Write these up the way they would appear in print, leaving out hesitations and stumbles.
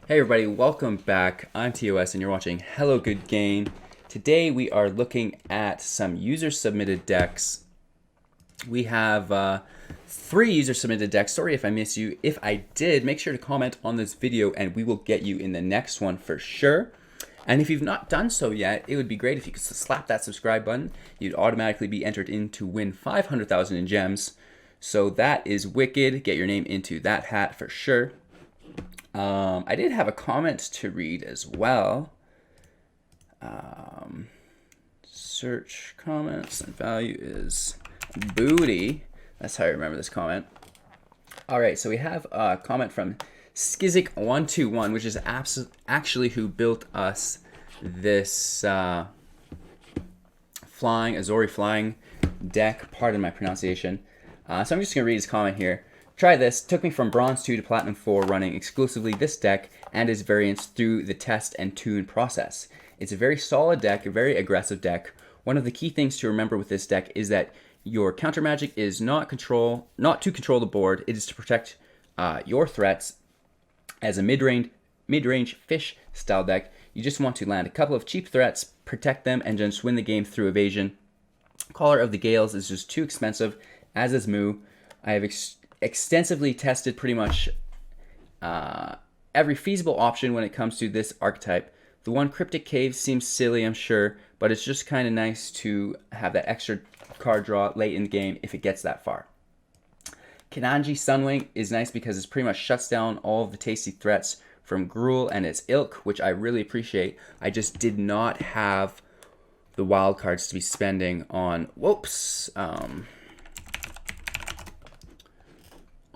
Hey everybody, welcome back. I'm TOS and you're watching Hello Good Game. Today we are looking at some user-submitted decks. We have 3 user-submitted decks. Sorry if I miss you. If I did, make sure to comment on this video and we will get you in the next one for sure. And if you've not done so yet, it would be great if you could slap that subscribe button. You'd automatically be entered in to win 500,000 in gems. So that is wicked. Get your name into that hat for sure. I did have a comment to read as well. Search comments and value is booty. That's how I remember this comment. All right, so we have a comment from Skizik121, which is actually who built us this Azorius flying deck. Pardon my pronunciation. So I'm just gonna read his comment here. Try this. Took me from Bronze 2 to Platinum 4 running exclusively this deck and its variants through the test and tune process. It's a very solid deck, a very aggressive deck. One of the key things to remember with this deck is that your counter magic is not to control the board. It is to protect your threats. As a mid-range fish style deck, you just want to land a couple of cheap threats, protect them, and just win the game through evasion. Caller of the Gales is just too expensive, as is Moo. I have extensively tested pretty much every feasible option when it comes to this archetype. The one Cryptic Cave seems silly, I'm sure, but it's just kind of nice to have that extra card draw late in the game if it gets that far. Kananji Sunwing is nice because it pretty much shuts down all of the tasty threats from Gruul and its ilk, which I really appreciate. I just did not have the wild cards to be spending on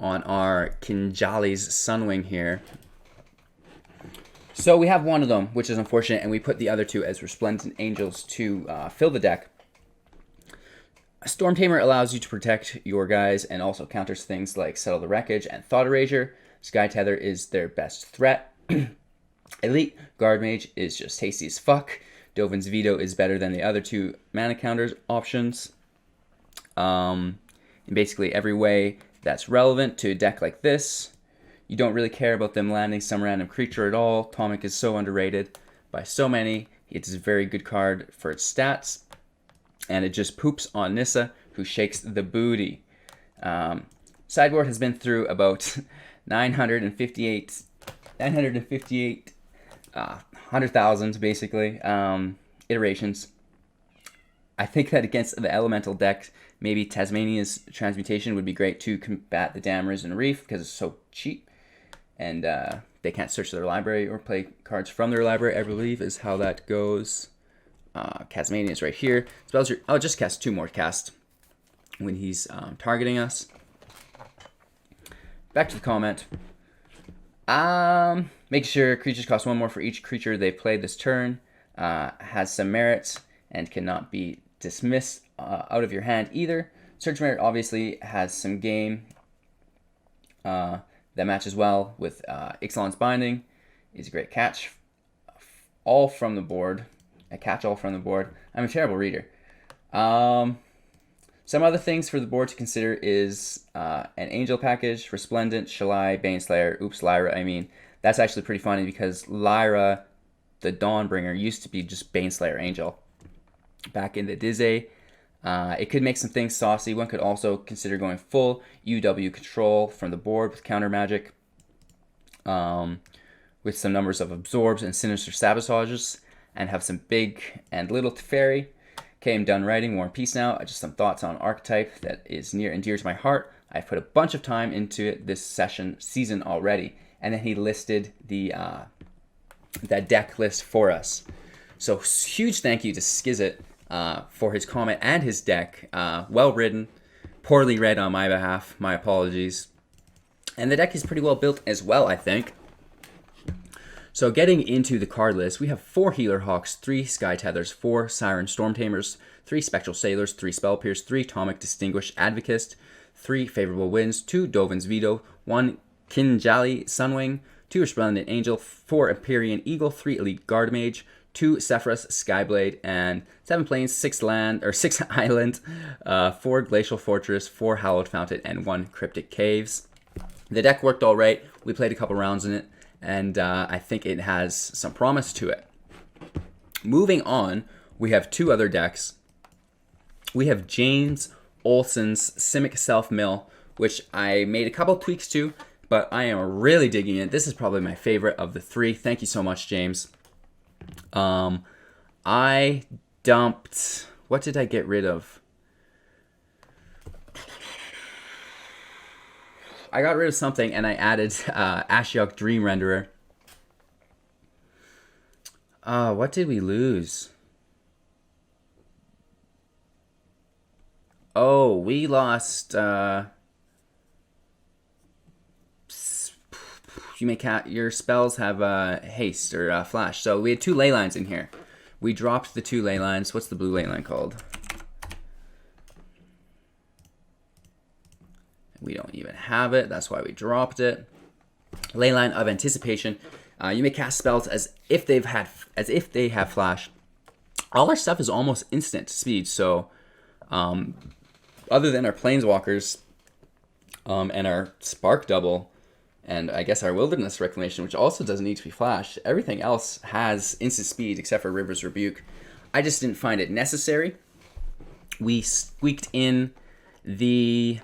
on our Kinjali's Sunwing here. So we have one of them, which is unfortunate, and we put the other 2 as Resplendent Angels to fill the deck. A Storm Tamer allows you to protect your guys and also counters things like Settle the Wreckage and Thought Erasure. Sky Tether is their best threat. Elite Guard Mage is just tasty as fuck. Dovin's Veto is better than the other 2 mana counters options. In basically every way that's relevant to a deck like this. You don't really care about them landing some random creature at all. Tomic is so underrated by so many. It's a very good card for its stats. And it just poops on Nissa, who shakes the booty. Sideboard has been through about 100,000 basically iterations. I think that against the elemental deck, maybe Tasmania's Transmutation would be great to combat the Dammers and Reef because it's so cheap. And they can't search their library or play cards from their library, I believe, is how that goes. Tasmania is right here. Spells I'll just cast 2 more cast when he's targeting us. Back to the comment. Make sure creatures cost 1 more for each creature they played this turn. Has some merits and cannot be dismissed out of your hand either. Search Merit obviously has some game that matches well with Ixalan's Binding. Is a great catch all from the board. A catch all from the board. I'm a terrible reader. Some other things for the board to consider is an Angel package, Resplendent, Shalai, Baneslayer, Lyra. I mean, that's actually pretty funny because Lyra, the Dawnbringer, used to be just Baneslayer Angel back in the Dizzy. It could make some things saucy. One could also consider going full UW control from the board with counter magic, with some numbers of absorbs and sinister sabotages, and have some big and little Teferi. Okay, I'm done writing. War and Peace now. Just some thoughts on archetype that is near and dear to my heart. I've put a bunch of time into it this season already, and then he listed the that deck list for us. So huge thank you to Skizit for his comment and his deck. Well written, poorly read on my behalf. My apologies. And the deck is pretty well built as well, I think. So getting into the card list, we have 4 Healer Hawks, 3 Sky Tethers, 4 Siren Storm Tamers, 3 Spectral Sailors, 3 Spell Pierce, 3 Tomic Distinguished Advocist, 3 Favorable Winds, 2 Dovin's Veto, 1 Kinjali Sunwing, 2 Resplendent Angel, 4 Empyrean Eagle, 3 Elite Guard Mage, 2 Sephiroth Skyblade, and 7 Plains, 6 Island, 4 Glacial Fortress, 4 Hallowed Fountain, and 1 Cryptic Caves. The deck worked all right. We played a couple rounds in it, and I think it has some promise to it. Moving on, we have two other decks. We have James Olsen's Simic Self-Mill, which I made a couple tweaks to, but I am really digging it. This is probably my favorite of the three. Thank you so much, James. I dumped... What did I get rid of? I got rid of something, and I added Ashiok Dream Renderer. What did we lose? Oh, we lost... your spells have haste or flash. So we had two ley lines in here. We dropped the two ley lines. What's the blue ley line called? We don't even have it. That's why we dropped it. Ley line of Anticipation. You may cast spells as if they have flash. All our stuff is almost instant speed. So, other than our Planeswalkers, and our Spark Double, and I guess our Wilderness Reclamation, which also doesn't need to be flash, everything else has instant speed except for River's Rebuke. I just didn't find it necessary. We squeaked in the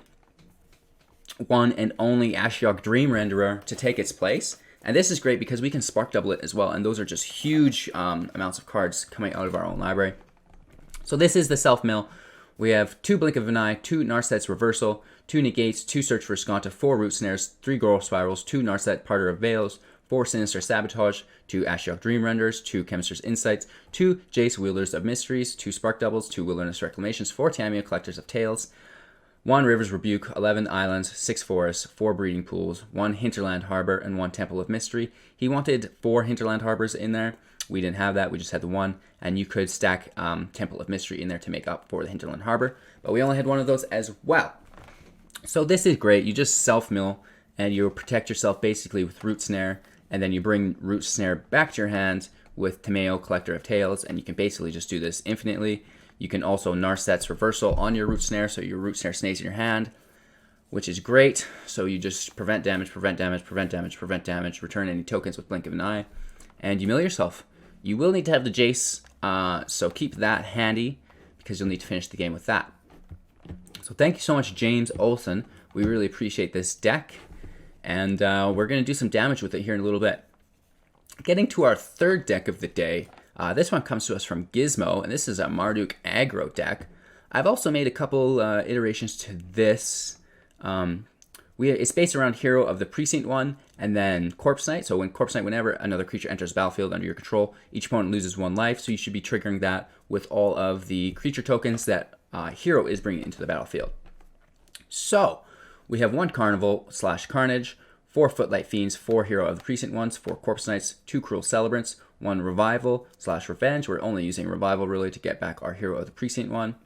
one and only Ashiok Dream Renderer to take its place. And this is great because we can Spark Double it as well, and those are just huge amounts of cards coming out of our own library. So this is the Self-Mill. We have 2 Blink of an Eye, 2 Narset's Reversal, 2 Negates, 2 Search for Sconta, 4 Root Snares, 3 Goral Spirals, 2 Narset Parter of Veils, 4 Sinister Sabotage, 2 Ashiok Dream Renders, 2 Chemist's Insights, 2 Jace Wielders of Mysteries, 2 Spark Doubles, 2 Wilderness Reclamations, 4 Tamiya Collectors of Tales, 1 River's Rebuke, 11 Islands, 6 Forests, 4 Breeding Pools, 1 Hinterland Harbor, and 1 Temple of Mystery. He wanted 4 Hinterland Harbors in there. We didn't have that. We just had the 1. And you could stack Temple of Mystery in there to make up for the Hinterland Harbor. But we only had 1 of those as well. So this is great. You just self-mill, and you protect yourself basically with Root Snare. And then you bring Root Snare back to your hand with Tamayo, Collector of Tales. And you can basically just do this infinitely. You can also Narset's Reversal on your Root Snare, so your Root Snare stays in your hand, which is great. So you just prevent damage, prevent damage, prevent damage, prevent damage, return any tokens with Blink of an Eye, and you mill yourself. You will need to have the Jace, so keep that handy, because you'll need to finish the game with that. So thank you so much, James Olsen. We really appreciate this deck, and we're going to do some damage with it here in a little bit. Getting to our third deck of the day, this one comes to us from Gizmo, and this is a Mardu Aggro deck. I've also made a couple iterations to this. It's based around Hero of the Precinct one, and then Corpse Knight. So when Corpse Knight, whenever another creature enters the battlefield under your control, each opponent loses 1 life. So you should be triggering that with all of the creature tokens that Hero is bringing into the battlefield. So we have 1 Carnival / Carnage, 4 Footlight Fiends, 4 Hero of the Precinct ones, 4 Corpse Knights, 2 Cruel Celebrants, 1 Revival / Revenge. We're only using Revival really to get back our Hero of the Precinct one.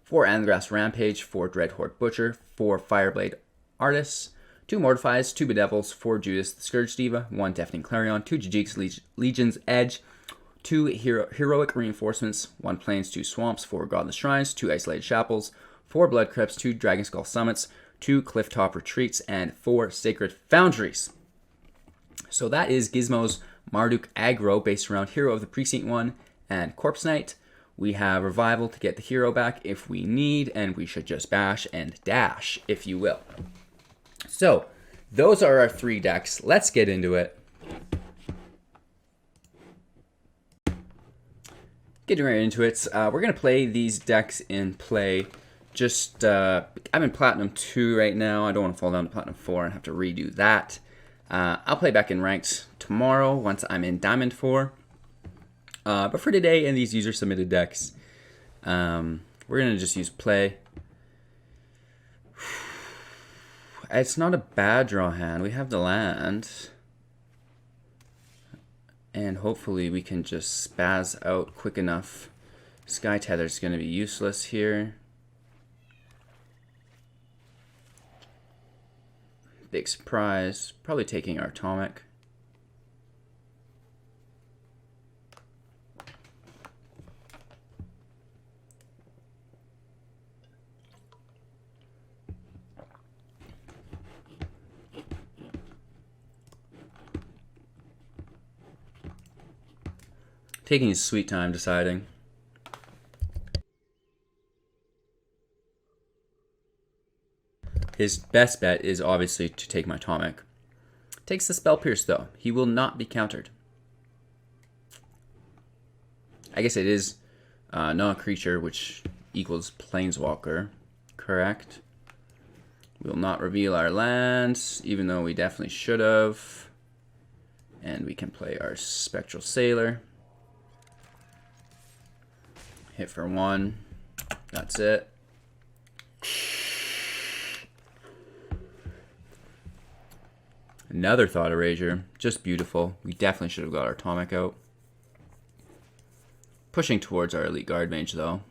4 Angrass Rampage, 4 Dreadhorde Butcher, 4 Fireblade Artists, 2 Mortifies, 2 Bedevils, 4 Judas the Scourge Diva, 1 Deafening Clarion, 2 Jajik's Legion's Edge, 2 Heroic Reinforcements, 1 Plains, 2 Swamps, 4 Godless Shrines, 2 Isolated Chapels, 4 Blood Crypts, 2 Dragon Skull Summits, 2 Clifftop Retreats, and 4 Sacred Foundries. So that is Gizmo's Mardu Aggro, based around Hero of the Precinct one and Corpse Knight. We have Revival to get the hero back if we need, and we should just bash and dash, if you will. So, those are our 3 decks. Let's get into it. Getting right into it, we're going to play these decks in play. I'm in Platinum 2 right now. I don't want to fall down to Platinum 4 and have to redo that. I'll play back in Ranked tomorrow once I'm in Diamond 4. But for today and these user-submitted decks, we're going to just use play. It's not a bad draw hand. We have the land. And hopefully we can just spaz out quick enough. Sky Tether's going to be useless here. Big surprise. Probably taking our Atomic. Taking his sweet time deciding. His best bet is obviously to take my Atomic. Takes the Spell Pierce though. He will not be countered. I guess it is non-creature, which equals Planeswalker. Correct. We will not reveal our lands, even though we definitely should have. And we can play our Spectral Sailor. Hit for 1. That's it. Another Thought Erasure. Just beautiful. We definitely should have got our Atomic out. Pushing towards our Elite Guard Mage, though.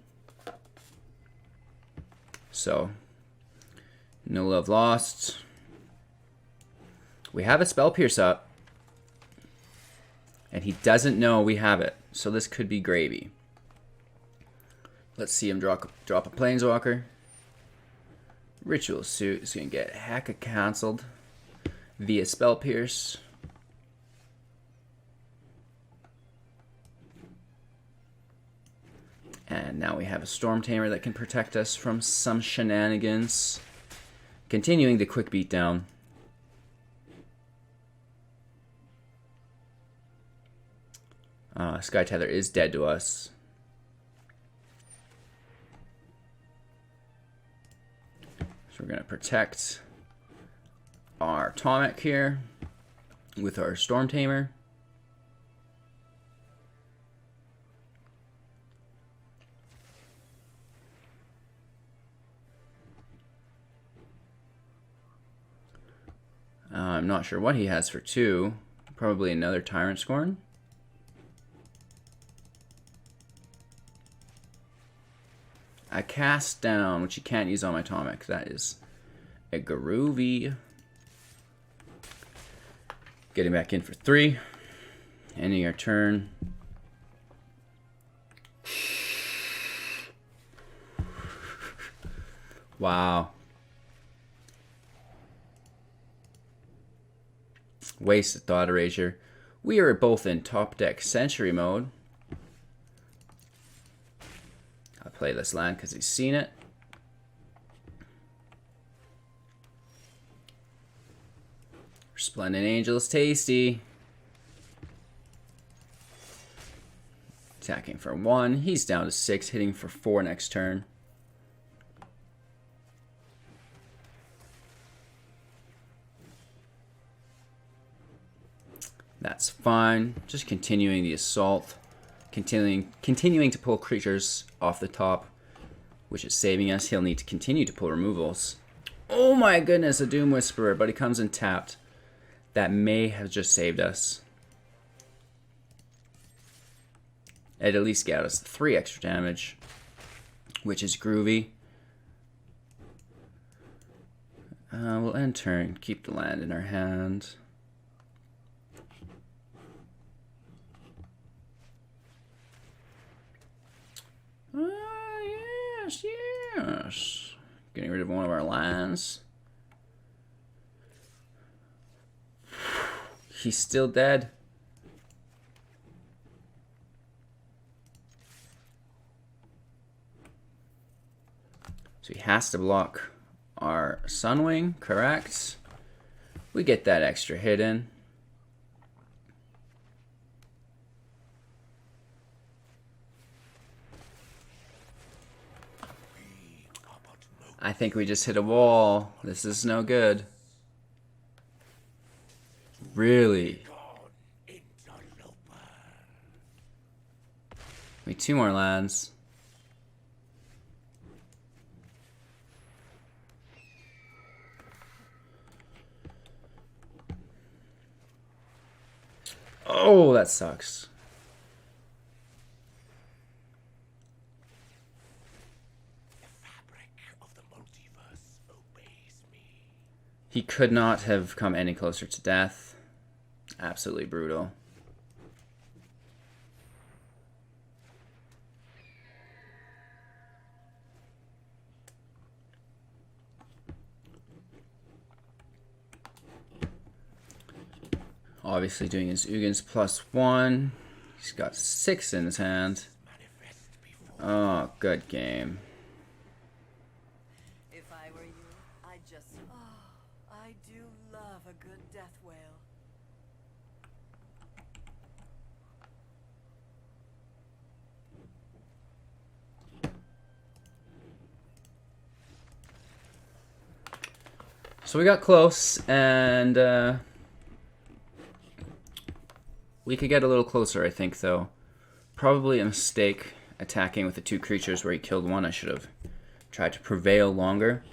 So, no love lost. We have a Spell Pierce up. And he doesn't know we have it. So this could be gravy. Let's see him drop a Planeswalker. Ritual Suit is going to get hecka cancelled via Spell Pierce. And now we have a Storm Tamer that can protect us from some shenanigans. Continuing the quick beat down. Sky Tether is dead to us. So we're going to protect our Atomic here with our Storm Tamer. I'm not sure what he has for 2. Probably another Tyrant Scorn. I cast down, which you can't use on my Atomic. That is a groovy. Getting back in for 3. Ending our turn. Wow. Wasted Thought Erasure. We are both in top deck Century mode. I'll play this land because he's seen it. Resplendent Angel is tasty. Attacking for 1. He's down to 6, hitting for 4 next turn. That's fine. Just continuing the assault. Continuing to pull creatures off the top, which is saving us. He'll need to continue to pull removals. Oh my goodness, a Doom Whisperer, but he comes in tapped. That may have just saved us. It at least got us 3 extra damage, which is groovy. We'll end turn, keep the land in our hand. Yes. Getting rid of one of our lands. He's still dead. So he has to block our Sunwing, correct? We get that extra hit in. I think we just hit a wall. This is no good. Really? We need 2 more lands. Oh, that sucks. He could not have come any closer to death. Absolutely brutal. Obviously doing his Ugin's +1. He's got 6 in his hand. Oh, good game. If I were you, I'd just... Oh, I do love a good death wail. So we got close, and we could get a little closer, I think, though. Probably a mistake attacking with the 2 creatures where he killed one. I should have tried to prevail longer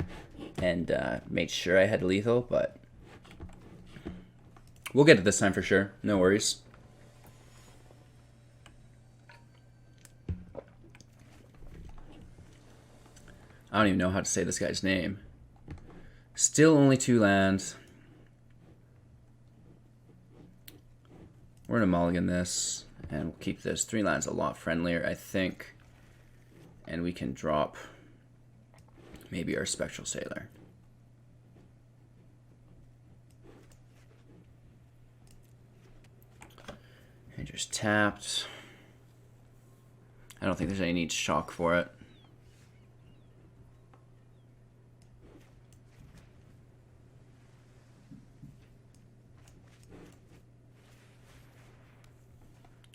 and made sure I had lethal, but we'll get it this time for sure. No worries. I don't even know how to say this guy's name. Still only 2 lands. We're going to mulligan this, and we'll keep this 3 lands a lot friendlier, I think. And we can drop maybe our Spectral Sailor. And just tapped. I don't think there's any need to shock for it.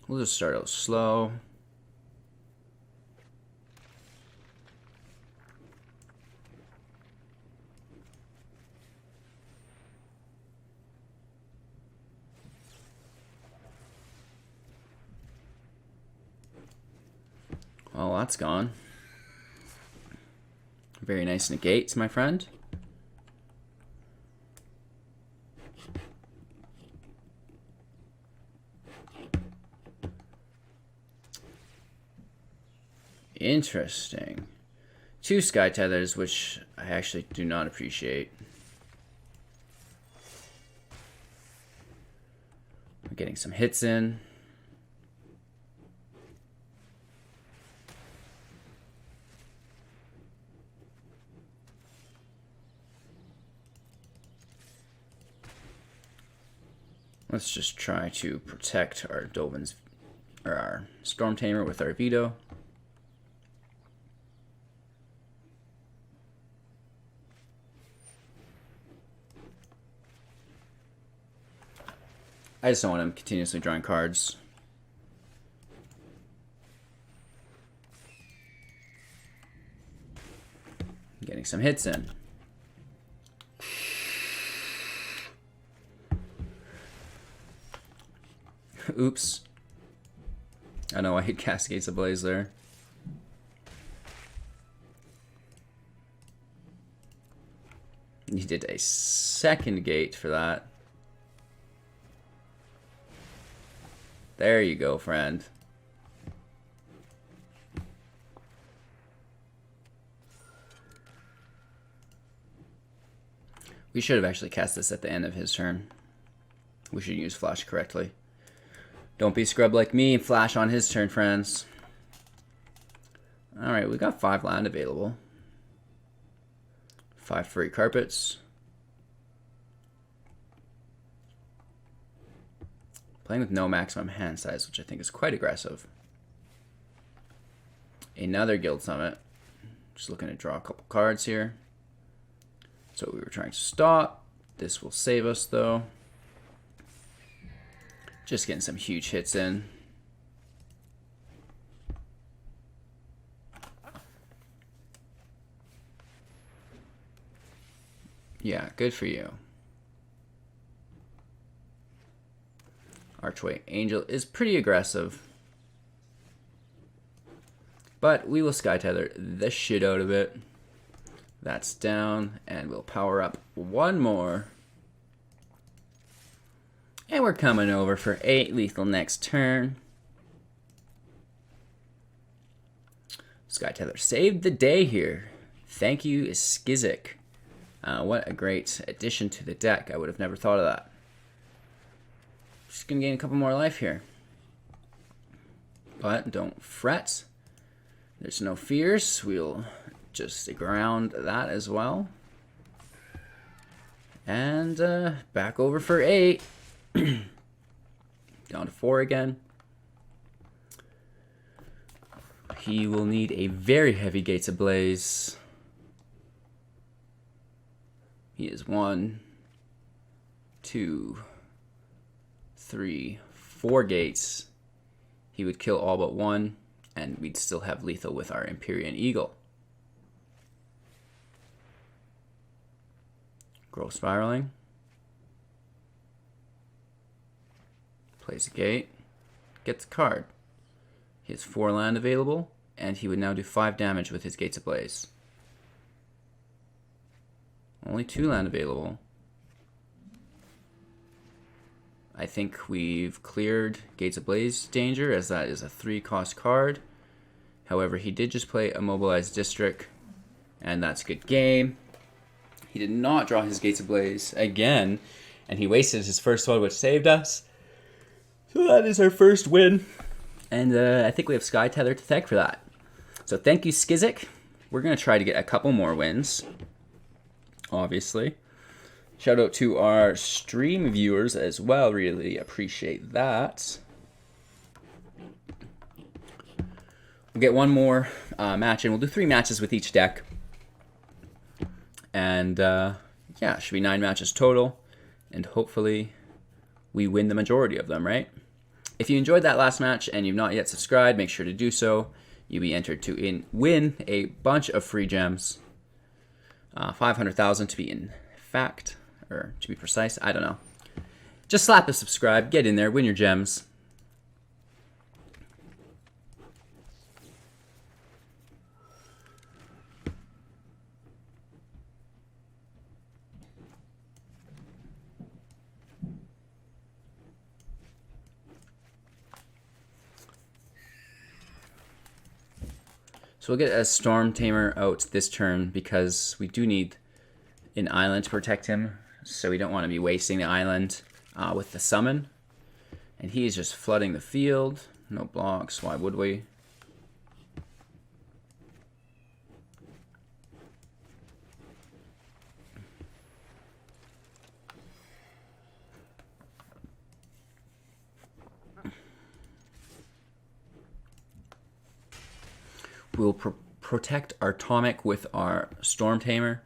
We'll just start out slow. Well, that's gone. Very nice negates, my friend. Interesting. 2 Sky Tethers, which I actually do not appreciate. We're getting some hits in. Let's just try to protect our Dovin's, or our Storm Tamer with our Veto. I just don't want him continuously drawing cards. Getting some hits in. Oops. I know I hit Cascades Ablaze there. You did a second gate for that. There you go, friend. We should have actually cast this at the end of his turn. We should use Flash correctly. Don't be scrub like me and Flash on his turn, friends. Alright, we got 5 land available. 5 free carpets. Playing with no maximum hand size, which I think is quite aggressive. Another Guild Summit. Just looking to draw a couple cards here. So we were trying to stop. This will save us, though. Just getting some huge hits in. Yeah, good for you. Archway Angel is pretty aggressive. But we will Sky Tether the shit out of it. That's down, and we'll power up 1 more. And we're coming over for 8 lethal next turn. Sky Tether saved the day here. Thank you, Skizik. What a great addition to the deck. I would have never thought of that. Just going to gain a couple more life here. But don't fret. There's no fears. We'll just ground that as well. And back over for 8. Down to 4 again. he will need a very heavy Gates Ablaze. He is 1, 2, 3, 4 gates. He would kill all but 1, and we'd still have lethal with our Empyrean Eagle. Growth Spiraling. Plays a gate. Gets a card. He has 4 land available, and he would now do 5 damage with his Gates Ablaze. Only 2 land available. I think we've cleared Gates Ablaze danger, as that is a 3-cost card. However, he did just play Immobilized District, and that's a good game. He did not draw his Gates Ablaze again, and he wasted his first one, which saved us. So that is our first win. And I think we have Sky Tether to thank for that. So thank you, Skizik. We're going to try to get a couple more wins, obviously. Shout out to our stream viewers as well. Really appreciate that. We'll get one more match, and we'll do 3 matches with each deck. And yeah, it should be 9 matches total. And hopefully we win the majority of them, right? If you enjoyed that last match and you've not yet subscribed, make sure to do so. You'll be entered to win a bunch of free gems. 500,000 to be in fact, or to be precise, I don't know. Just slap a subscribe, get in there, win your gems. So we'll get a Storm Tamer out this turn because we do need an island to protect him. So we don't want to be wasting the island with the summon. And he is just flooding the field. No blocks, why would we? We'll protect our Atomic with our Storm Tamer.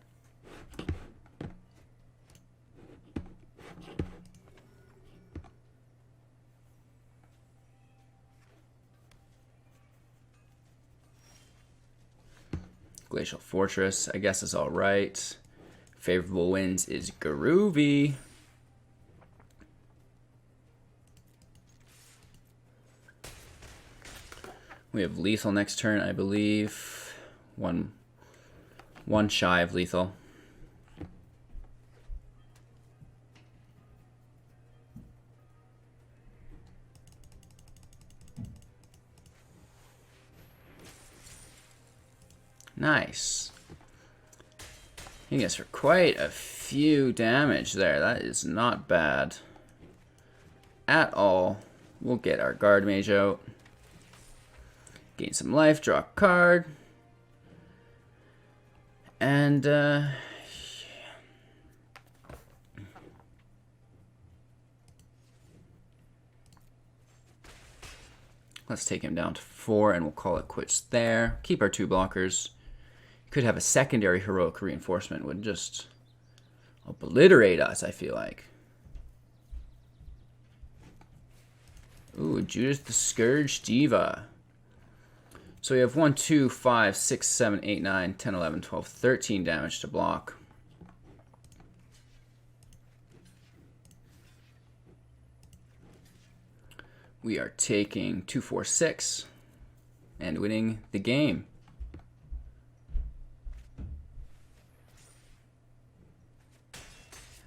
Glacial Fortress, I guess, is all right. Favorable winds is groovy. We have lethal next turn, I believe. One shy of lethal. Nice. He gets for quite a few damage there. That is not bad at all. We'll get our Guard Mage out. Gain some life, draw a card. And, let's take him down to 4, and we'll call it quits there. Keep our 2 blockers. Could have a secondary heroic reinforcement, would just obliterate us, I feel like. Ooh, Judith the Scourge Diva. So we have 1, 2, 5, 6, 7, 8, 9, 10, 11, 12, 13 damage to block. We are taking 2, 4, 6 and winning the game.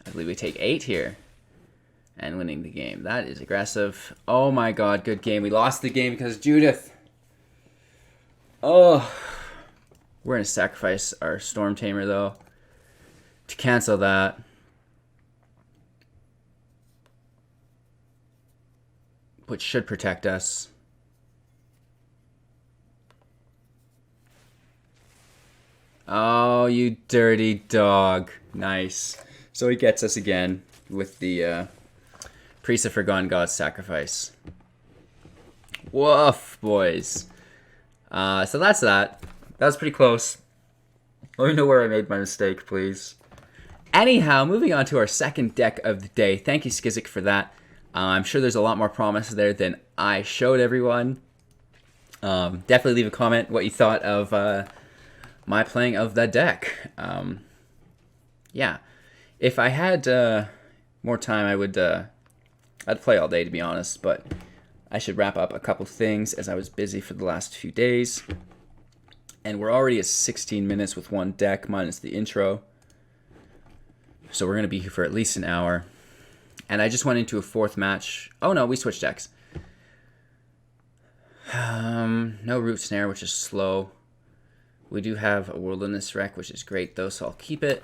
I believe we take 8 here and winning the game. That is aggressive. Oh my god, good game. We lost the game because Judith. Oh, we're going to sacrifice our Storm Tamer, though, to cancel that. Which should protect us. Oh, you dirty dog. Nice. So he gets us again with the Priest of Forgotten God's Sacrifice. Woof, boys. So that's that. That was pretty close. Let me know where I made my mistake, please. Anyhow, moving on to our second deck of the day. Thank you, Skizik, for that. I'm sure there's a lot more promise there than I showed everyone. Definitely leave a comment what you thought of my playing of that deck. Yeah, if I had more time, I'd play all day, to be honest, but I should wrap up a couple things as I was busy for the last few days. And we're already at 16 minutes with one deck minus the intro. So we're going to be here for at least an hour. And I just went into a fourth match. Oh no, we switched decks. No Root Snare, which is slow. We do have a Wilderness Wreck, which is great though, so I'll keep it.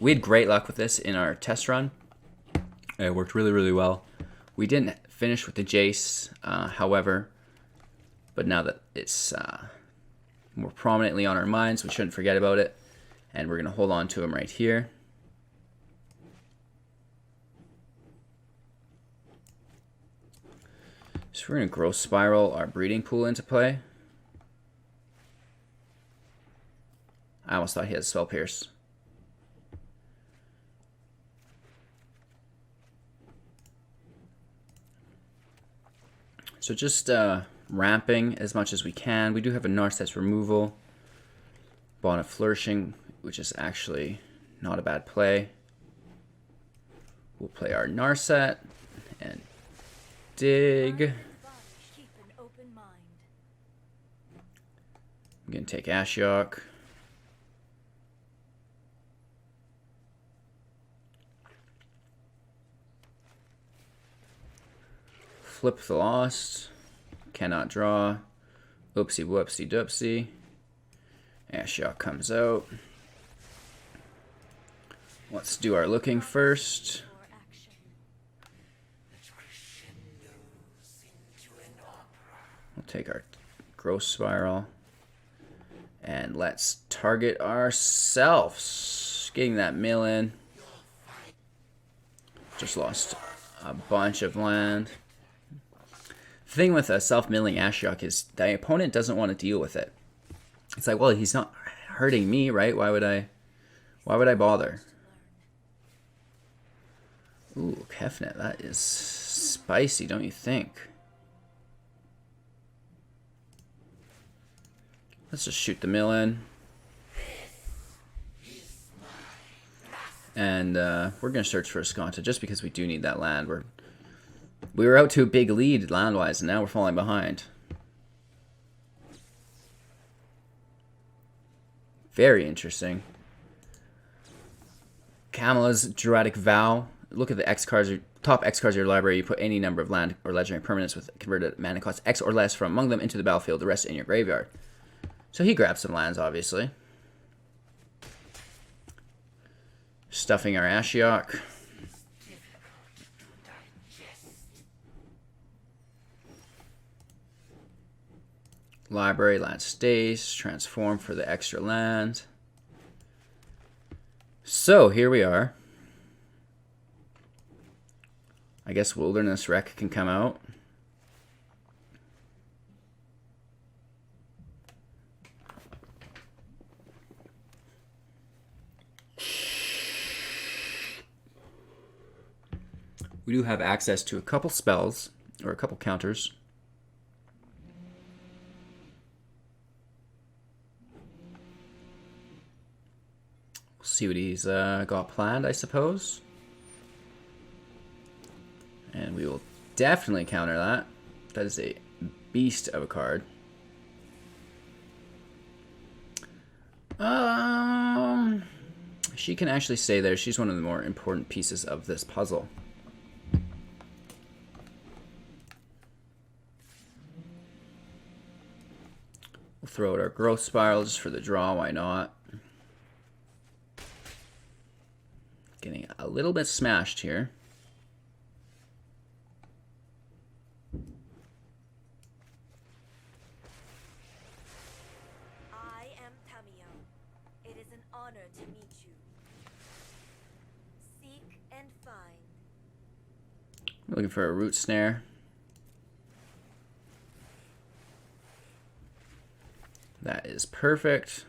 We had great luck with this in our test run. It worked really, really well. We didn't finish with the Jace, however, but now that it's more prominently on our minds, we shouldn't forget about it. And we're going to hold on to him right here. So we're going to Growth Spiral our Breeding Pool into play. I almost thought he had Spell Pierce. So just ramping as much as we can. We do have a Narset's Removal. Bond of Flourishing, which is actually not a bad play. We'll play our Narset and dig. I'm going to take Ashiok. Flip the Lost. Cannot draw. Oopsie whoopsie doopsie. Ashiok comes out. Let's do our looking first. We'll take our Growth Spiral. And let's target ourselves. Getting that mill in. Just lost a bunch of land. The thing with a self-milling Ashiok is the opponent doesn't want to deal with it. It's like, well, he's not hurting me, right? Why would I bother? Ooh, Kefnet, that is spicy, don't you think? Let's just shoot the mill in. And we're going to search for a Skanta just because we do need that land. We were out to a big lead land-wise, and now we're falling behind. Very interesting. Kamila's Juratic Vow. Look at the X cards, top X cards of your library. You put any number of land or legendary permanents with converted mana cost X or less from among them into the battlefield, the rest in your graveyard. So he grabbed some lands, obviously. Stuffing our Ashiok. Library, land stays, transform for the extra land. So here we are. I guess Wilderness Wreck can come out. We do have access to a couple spells, or a couple counters. We'll see what he's got planned, I suppose. And we will definitely counter that. That is a beast of a card. She can actually stay there. She's one of the more important pieces of this puzzle. We'll throw out our Growth Spiral just for the draw, why not? Getting a little bit smashed here. I am Tamio. It is an honor to meet you. Seek and find. We're looking for a Root Snare. That is perfect.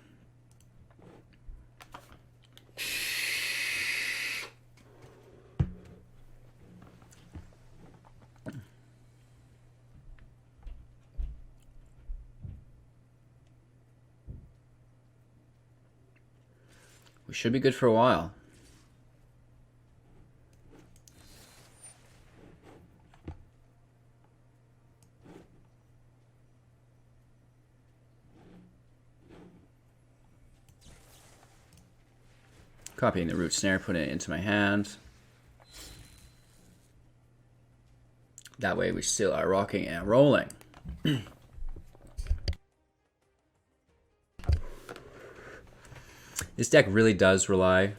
We should be good for a while. Copying the root snare, putting it into my hand. That way we still are rocking and rolling. This deck really does rely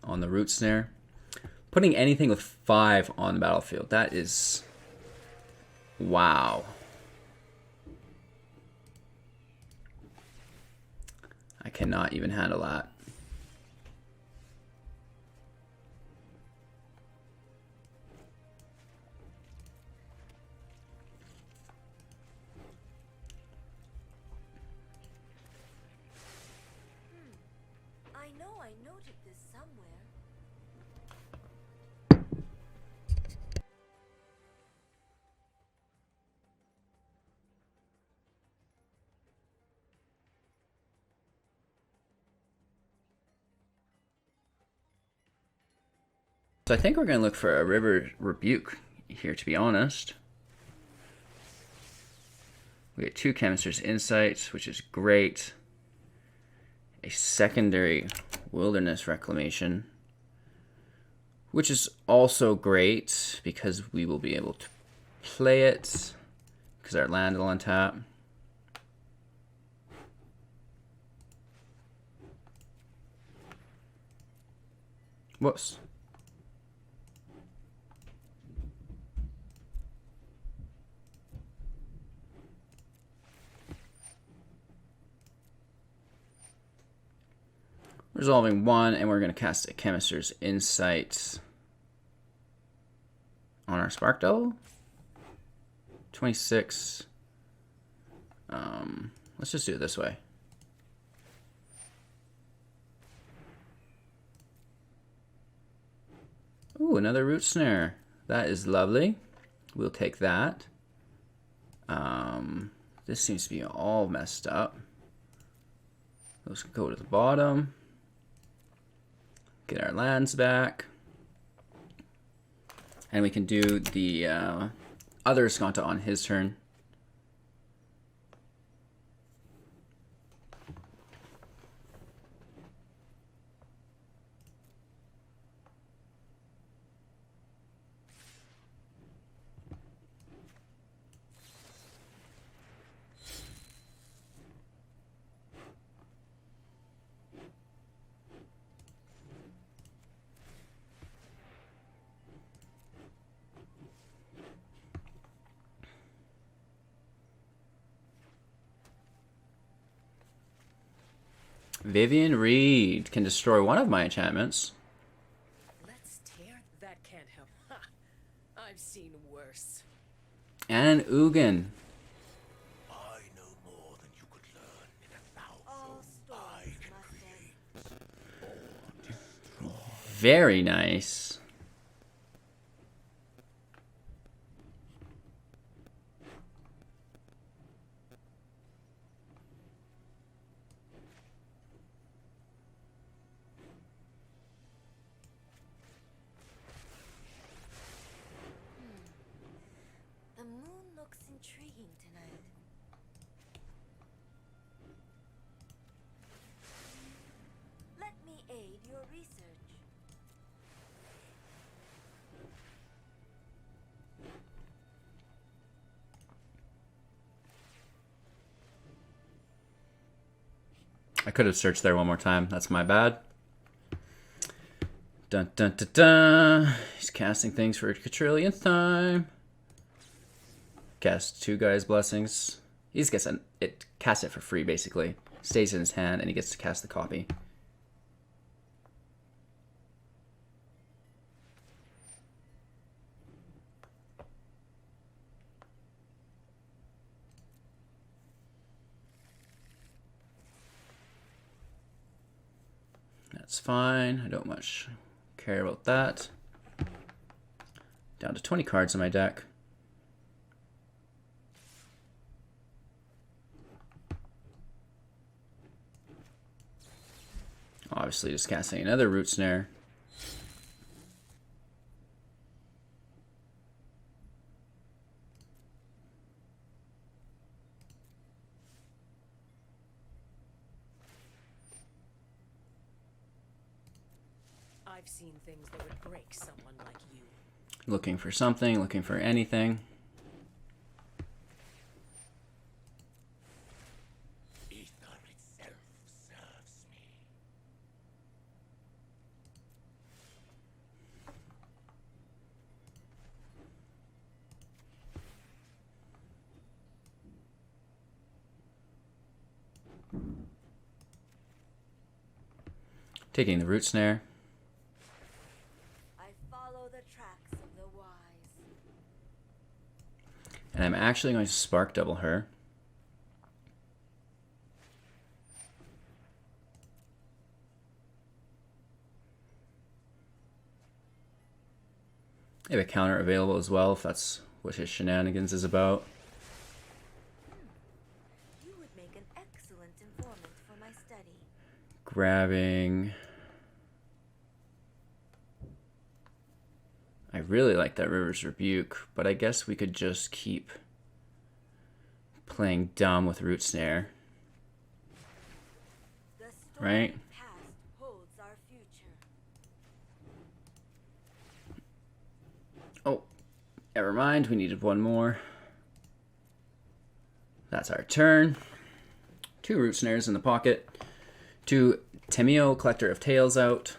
on the root snare. Putting anything with 5 on the battlefield, that is... wow. I cannot even handle that. I noted this somewhere. So I think we're going to look for a River Rebuke here, to be honest. We get 2 Chemist's Insight, which is great. A secondary Wilderness Reclamation, which is also great because we will be able to play it because our land will untap. Whoops. Resolving 1, and we're going to cast a Chemist's Insight on our Spark Devil. 26. Let's just do it this way. Ooh, another Root Snare. That is lovely. We'll take that. This seems to be all messed up. Let's go to the bottom. Get our lands back. And we can do the other Escanta on his turn. Vivian Reed can destroy one of my enchantments. Let's tear. That can't help. Ha! I've seen worse. And Ugin. I know more than you could learn in 1,000. All I stories can must end. create or destroy. Very nice. The moon looks intriguing tonight. Let me aid your research. I could have searched there one more time. That's my bad. Dun dun dun dun. He's casting things for a quadrillionth time. Cast 2 guys' blessings. He just gets it casts it for free basically. Stays in his hand and he gets to cast the copy. That's fine. I don't much care about that. Down to 20 cards in my deck. Obviously just casting another Root Snare. I've seen things that would break someone like you. Looking for something, looking for anything. Ether itself serves me. Taking the Root Snare. I follow the tracks of the wise. And I'm actually going to Spark Double her. I have a counter available as well if that's what his shenanigans is about. You would make an excellent informant for my study. Grabbing. I really like that River's Rebuke, but I guess we could just keep playing dumb with Root Snare. The story Right? past holds our future. Oh, never mind. We needed one more. That's our turn. 2 Root Snares in the pocket. 2 Temio, Collector of Tales out.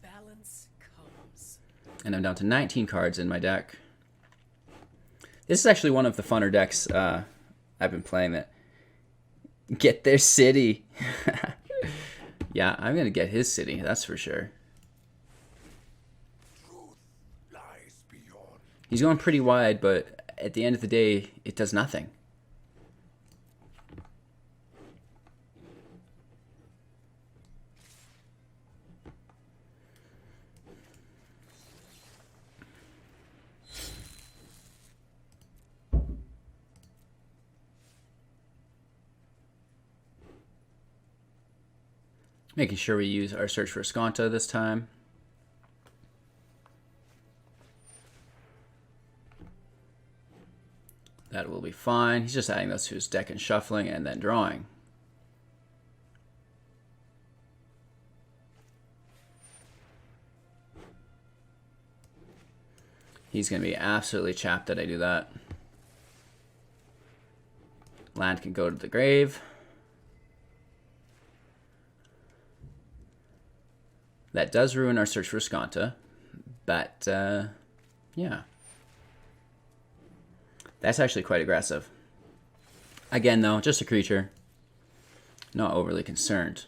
Balance comes. And I'm down to 19 cards in my deck. This is actually one of the funner decks I've been playing. That get their city. Yeah, I'm going to get his city, that's for sure. Truth lies beyond. He's going pretty wide, but at the end of the day, it does nothing. Making sure we use our Search for Skonta this time. That will be fine. He's just adding those to his deck and shuffling and then drawing. He's going to be absolutely chapped that I do that. Land can go to the grave. That does ruin our Search for Skonta, but yeah. That's actually quite aggressive. Again, though, just a creature. Not overly concerned.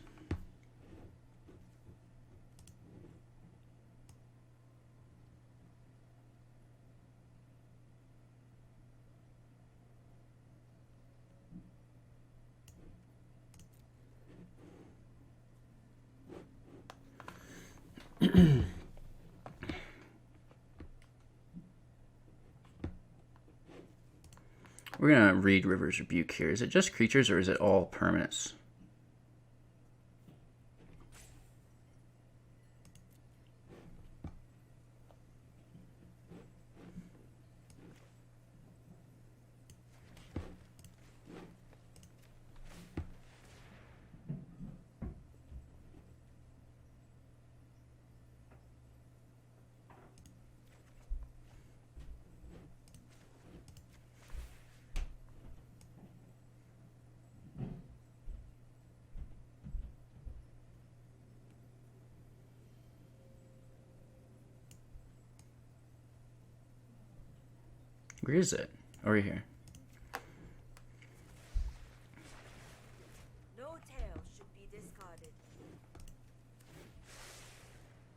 We're going to read River's Rebuke here. Is it just creatures or is it all permanents? Where is it? Over here. No tale should be discarded.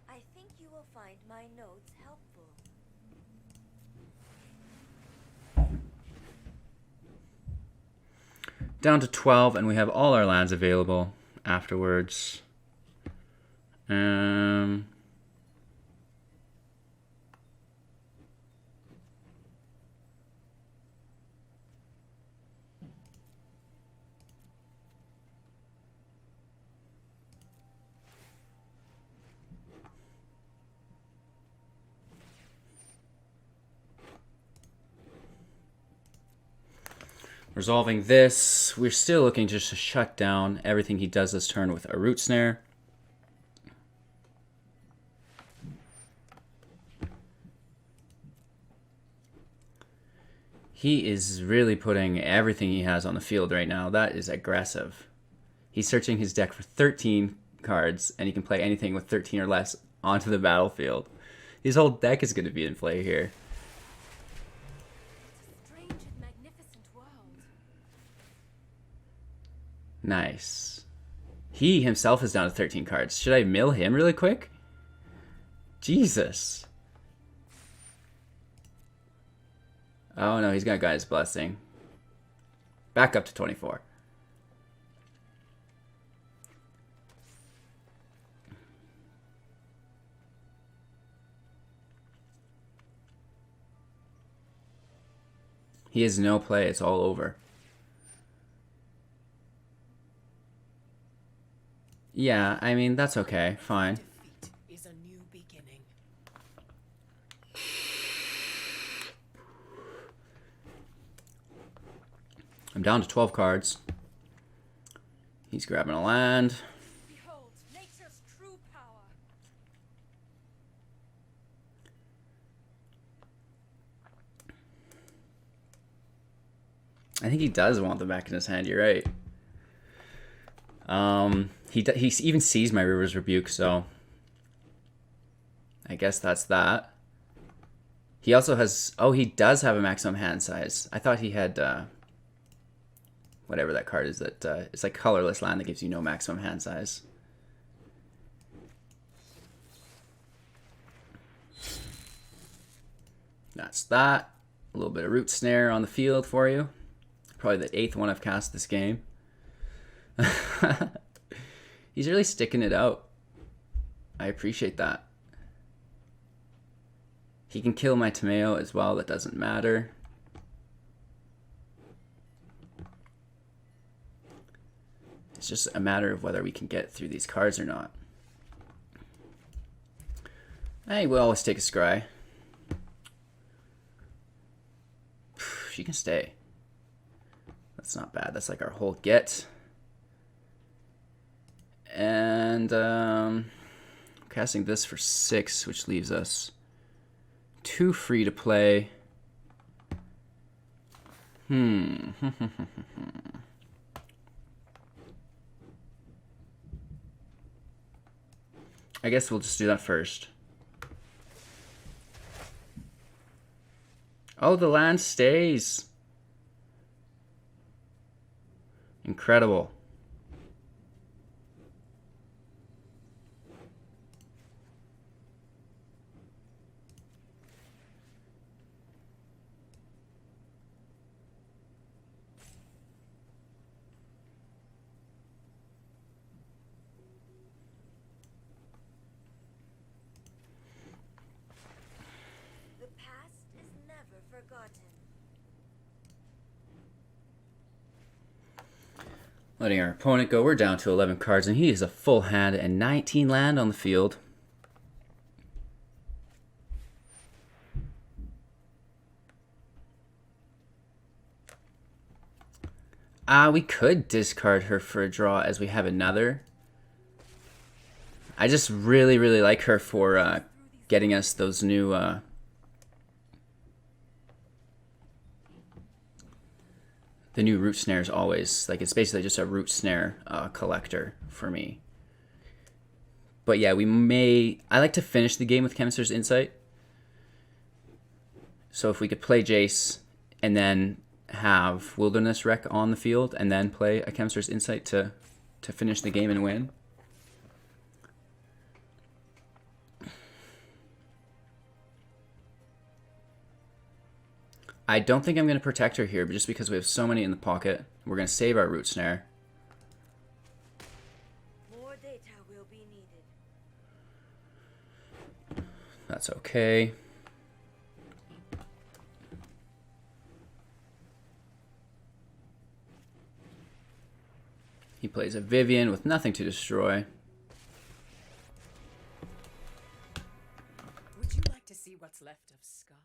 I think you will find my notes helpful. Down to 12, and we have all our lands available afterwards. Resolving this, we're still looking just to shut down everything he does this turn with a Root Snare. He is really putting everything he has on the field right now. That is aggressive. He's searching his deck for 13 cards, and he can play anything with 13 or less onto the battlefield. His whole deck is going to be in play here. Strange and magnificent world. Nice. He himself is down to 13 cards. Should I mill him really quick? Jesus. Oh no, he's got Guy's Blessing. Back up to 24. He has no play, it's all over. Yeah, I mean, that's okay, fine. Defeat is a new beginning. I'm down to 12 cards. He's grabbing a land. Behold, nature's true power. I think he does want them back in his hand, you're right. He even sees my River's Rebuke, so I guess that's that. He also has, oh, he does have a maximum hand size. I thought he had, whatever that card is that, it's like colorless land that gives you no maximum hand size. That's that. A little bit of Root Snare on the field for you. Probably the 8th one I've cast this game. He's really sticking it out. I appreciate that. He can kill my Tomeo as well. That doesn't matter. It's just a matter of whether we can get through these cards or not. Hey, we'll always take a scry. She can stay. That's not bad. That's like our whole get. And casting this for 6, which leaves us 2 free to play. I guess we'll just do that first. Oh, the land stays. Incredible. The past is never forgotten. Letting our opponent go. We're down to 11 cards, and he is a full hand and 19 land on the field. We could discard her for a draw as we have another. I just really, really like her for getting us those new... the new Root Snares always. Like, it's basically just a Root Snare collector for me. But yeah, we may... I like to finish the game with Chemist's Insight. So if we could play Jace and then have Wilderness Wreck on the field and then play a Chemist's Insight to finish the game and win. I don't think I'm going to protect her here, but just because we have so many in the pocket. We're going to save our Root Snare. More data will be needed. That's okay. He plays a Vivian with nothing to destroy. Would you like to see what's left of Scala?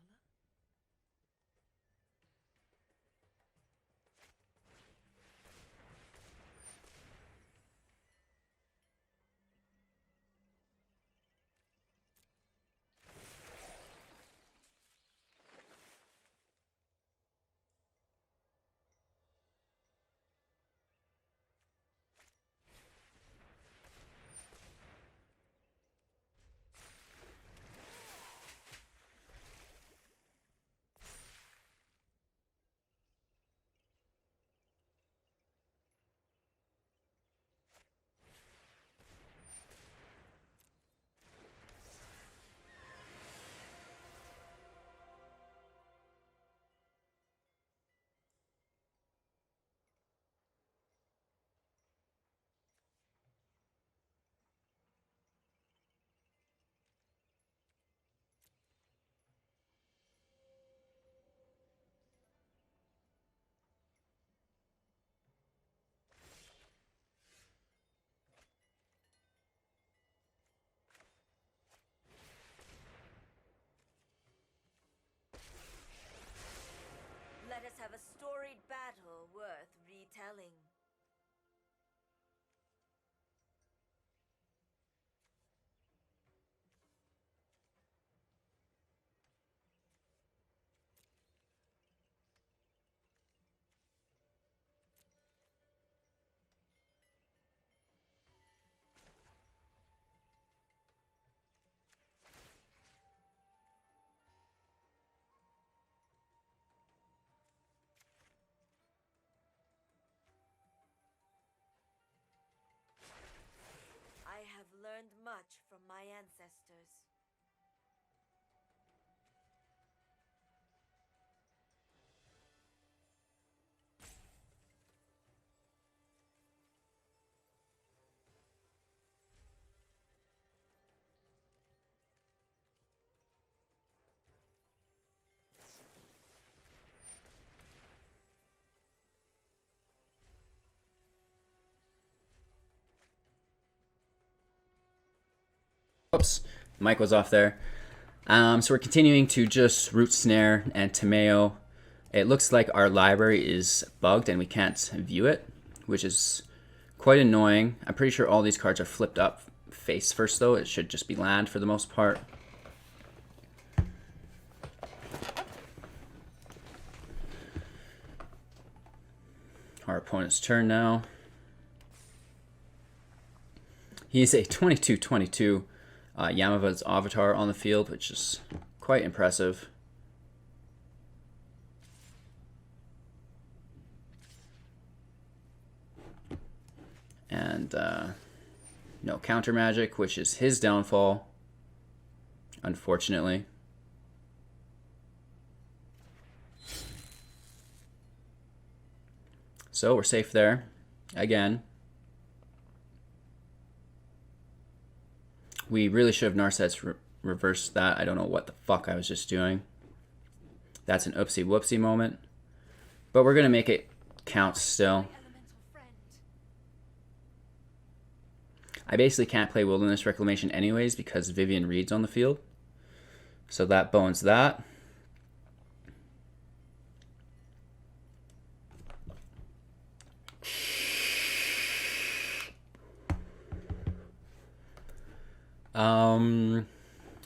Let us have a storied battle worth retelling. I have learned much from my ancestors. Oops, mic was off there. So we're continuing to just Root Snare and Tomeo. It looks like our library is bugged and we can't view it, which is quite annoying. I'm pretty sure all these cards are flipped up face first though. It should just be land for the most part. Our opponent's turn now. He's a 22-22 Yamava's Avatar on the field, which is quite impressive. And no counter magic, which is his downfall, unfortunately. So we're safe there again. We really should have Narset's reversed that. I don't know what the fuck I was just doing. That's an oopsie whoopsie moment. But we're going to make it count still. I basically can't play Wilderness Reclamation anyways because Vivian Reed's on the field. So that bones that.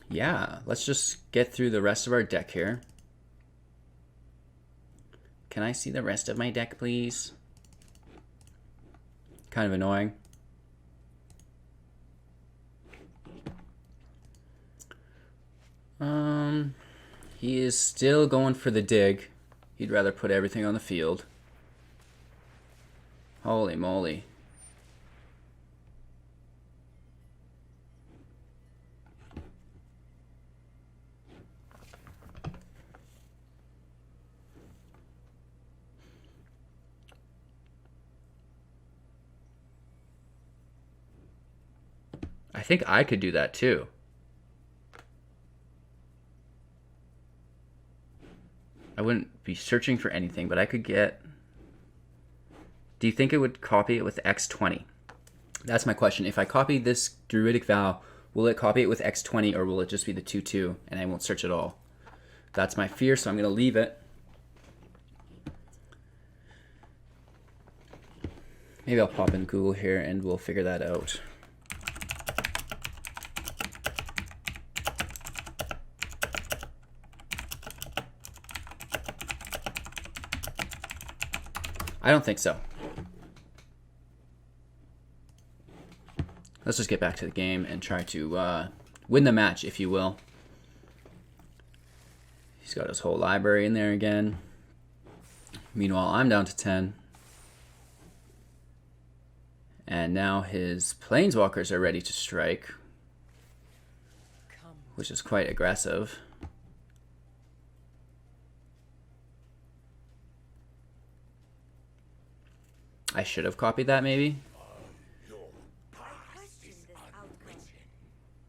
Yeah, let's just get through the rest of our deck here. Can I see the rest of my deck, please? Kind of annoying. He is still going for the dig. He'd rather put everything on the field. Holy moly. I think I could do that too. I wouldn't be searching for anything, but I could get... Do you think it would copy it with X20? That's my question. If I copy this Druidic Vow, will it copy it with X20 or will it just be the 2/2 and I won't search at all? That's my fear, so I'm going to leave it. Maybe I'll pop in Google here and we'll figure that out. I don't think so. Let's just get back to the game and try to win the match, if you will. He's got his whole library in there again. Meanwhile, I'm down to 10. And now his planeswalkers are ready to strike, which is quite aggressive. I should have copied that, maybe.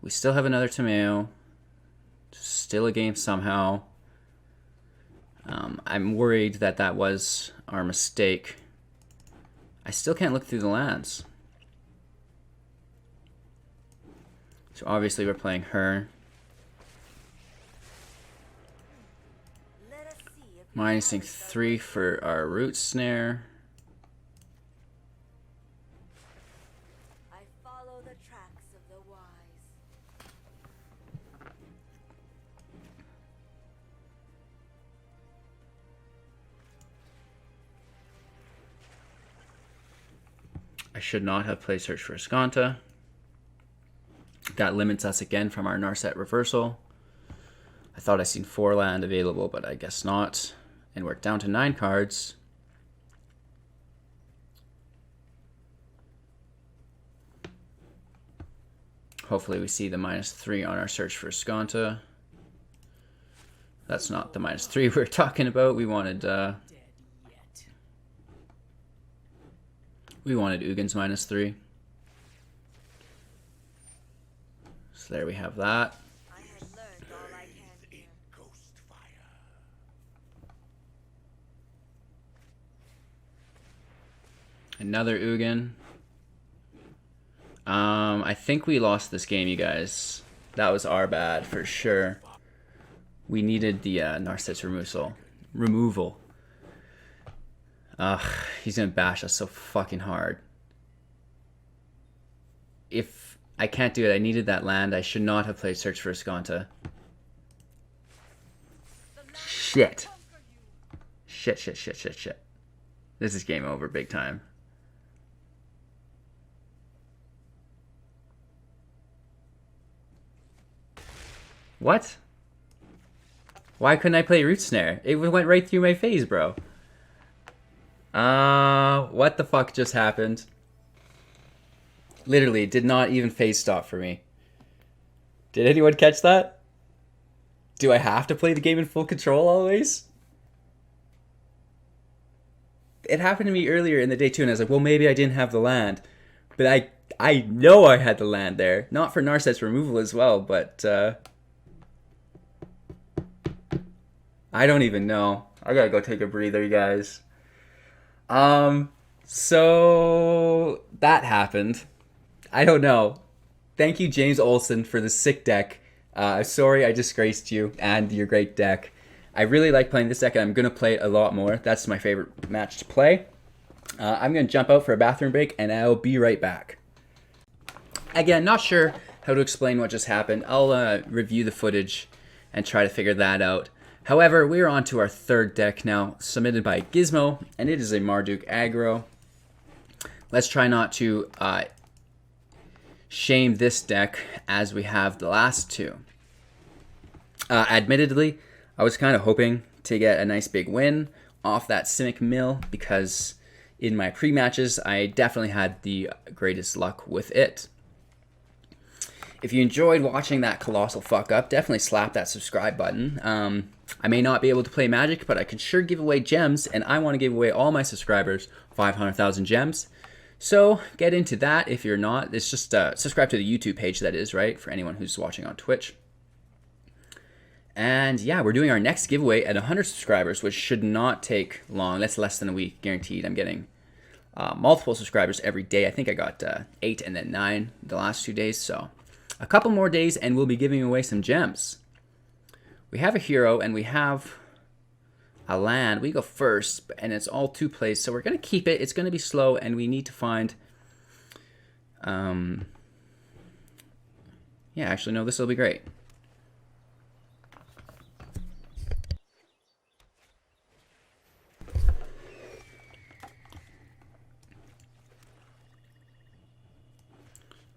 We still have another Tomeo. Still a game somehow. I'm worried that that was our mistake. I still can't look through the lands. So obviously we're playing her. Minusing 3 for our root snare. I follow the tracks of the wise. I should not have played Search for Ascanta. That limits us again from our Narset reversal. I thought I seen 4 land available, but I guess not. And we're down to 9 cards. Hopefully we see the -3 on our Search for Ascanta. That's not the -3 we were talking about. We wanted Ugin's -3. So there we have that. I had learned all I can here. Ghost fire. Another Ugin. I think we lost this game, you guys. That was our bad for sure. We needed the Narset's removal. Ugh, he's gonna bash us so fucking hard. If I can't do it, I needed that land. I should not have played Search for Ascanta. Shit. Shit. This is game over big time. What? Why couldn't I play Root Snare? It went right through my phase, bro. What the fuck just happened? Literally, it did not even phase stop for me. Did anyone catch that? Do I have to play the game in full control always? It happened to me earlier in the day too, and I was like, well, maybe I didn't have the land. But I know I had the land there. Not for Narset's removal as well, but I don't even know. I gotta go take a breather, you guys. So that happened. I don't know. Thank you, James Olsen, for the sick deck. Sorry I disgraced you and your great deck. I really like playing this deck, and I'm going to play it a lot more. That's my favorite match to play. I'm going to jump out for a bathroom break, and I'll be right back. Again, not sure how to explain what just happened. I'll review the footage and try to figure that out. However, we're on to our third deck now, submitted by Gizmo, and it is a Mardu Aggro. Let's try not to shame this deck as we have the last two. Admittedly, I was kind of hoping to get a nice big win off that Simic mill because in my pre-matches, I definitely had the greatest luck with it. If you enjoyed watching that colossal fuck up, definitely slap that subscribe button. I may not be able to play Magic, but I can sure give away gems, and I want to give away all my subscribers 500,000 gems. So get into that if you're not. It's just subscribe to the YouTube page, that is, right? For anyone who's watching on Twitch. And yeah, we're doing our next giveaway at 100 subscribers, which should not take long. That's less than a week, guaranteed. I'm getting multiple subscribers every day. I think I got 8 and then 9 the last 2 days. So a couple more days and we'll be giving away some gems. We have a hero and we have a land. We go first, and it's all 2 plays, so we're going to keep it. It's going to be slow, and we need to find... yeah, actually, no, this will be great.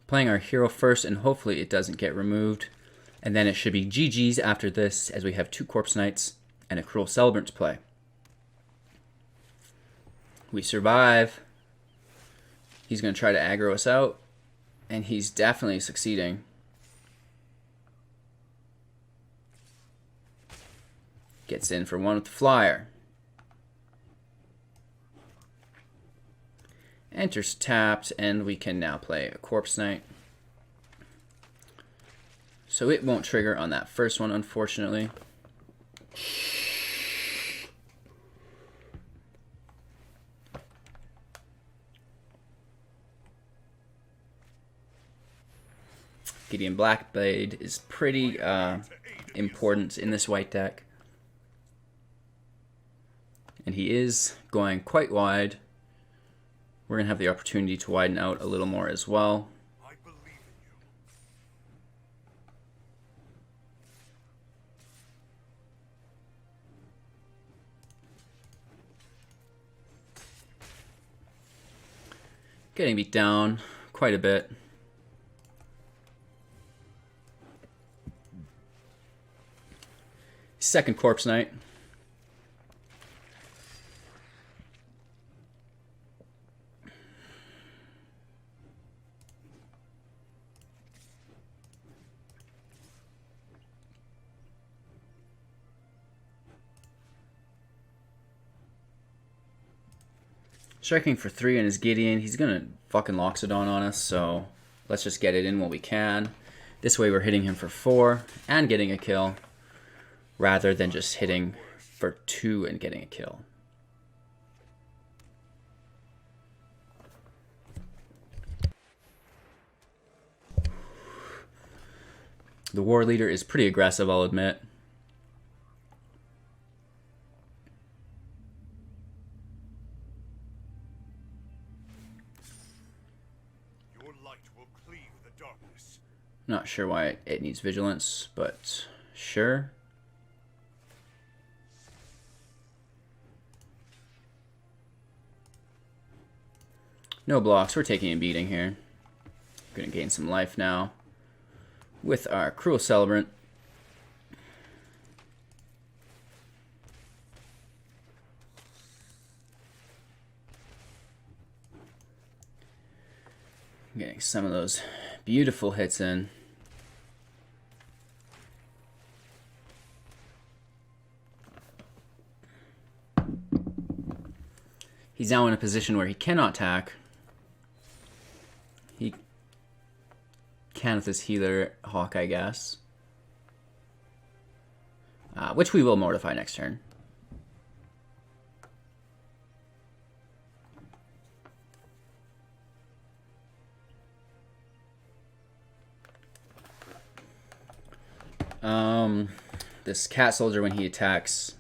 Playing our hero first, and hopefully it doesn't get removed. And then it should be GG's after this, as we have 2 Corpse Knights and a Cruel Celebrant to play. We survive. He's going to try to aggro us out, and he's definitely succeeding. Gets in for 1 with the flyer. Enters tapped, and we can now play a Corpse Knight. So it won't trigger on that first one, unfortunately. Gideon Blackblade is pretty important in this white deck. And he is going quite wide. We're going to have the opportunity to widen out a little more as well. I believe in you. Getting beat down quite a bit. Second Corpse Knight. Striking for 3 on his Gideon. He's going to fucking Loxodon on us, so let's just get it in while we can. This way we're hitting him for 4 and getting a kill, rather than just hitting for 2 and getting a kill. The war leader is pretty aggressive, I'll admit. Your light will cleave the darkness. Not sure why it needs vigilance, but sure. No blocks. We're taking a beating here. Gonna gain some life now with our Cruel Celebrant. Getting some of those beautiful hits in. He's now in a position where he cannot attack. He can with his healer Hawk, I guess. Which we will mortify next turn. This cat soldier, when he attacks,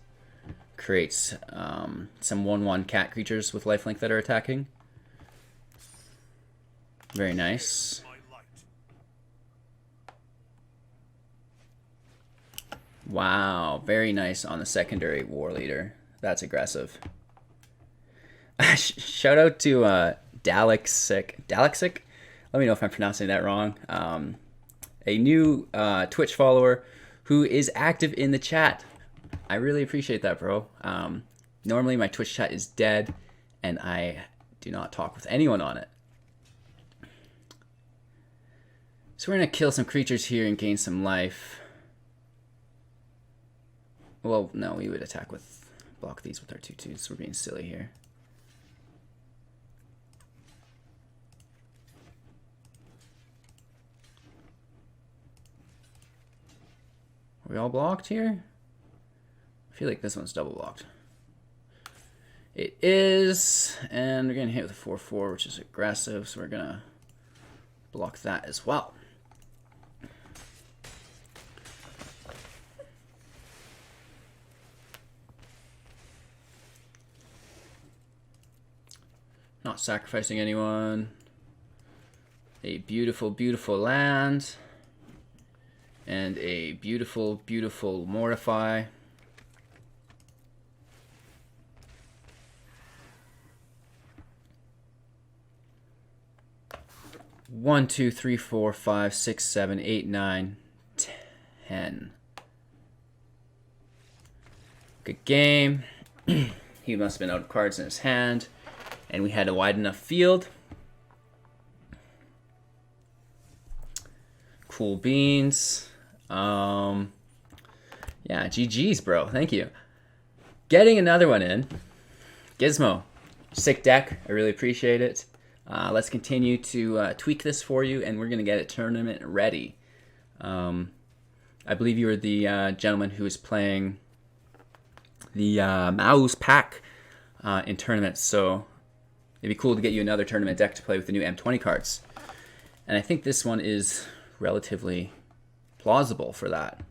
creates some 1/1 cat creatures with lifelink that are attacking. Very nice. Wow, very nice on the secondary war leader. That's aggressive. Shout out to Dalexic. Dalexic? Let me know if I'm pronouncing that wrong. A new Twitch follower who is active in the chat. I really appreciate that, bro. Normally my Twitch chat is dead, and I do not talk with anyone on it. So we're going to kill some creatures here and gain some life. Well, no, we would attack with... block these with our 2/2s. We're being silly here. we all blocked here? I feel like this one's double blocked. It is, and we're gonna hit with a 4/4, which is aggressive, so we're gonna block that as well. Not sacrificing anyone. A beautiful, beautiful land. And a beautiful, beautiful Mortify. One, two, three, four, five, six, 7, 8, 9, 10. Good game. He must have been out of cards in his hand. And we had a wide enough field. Cool beans. Yeah, GG's, bro. Thank you. Getting another one in. Gizmo. Sick deck. I really appreciate it. Let's continue to tweak this for you, and we're going to get it tournament ready. I believe you were the gentleman who was playing the Mouse pack in tournaments, so it'd be cool to get you another tournament deck to play with the new M20 cards. And I think this one is relatively plausible for that.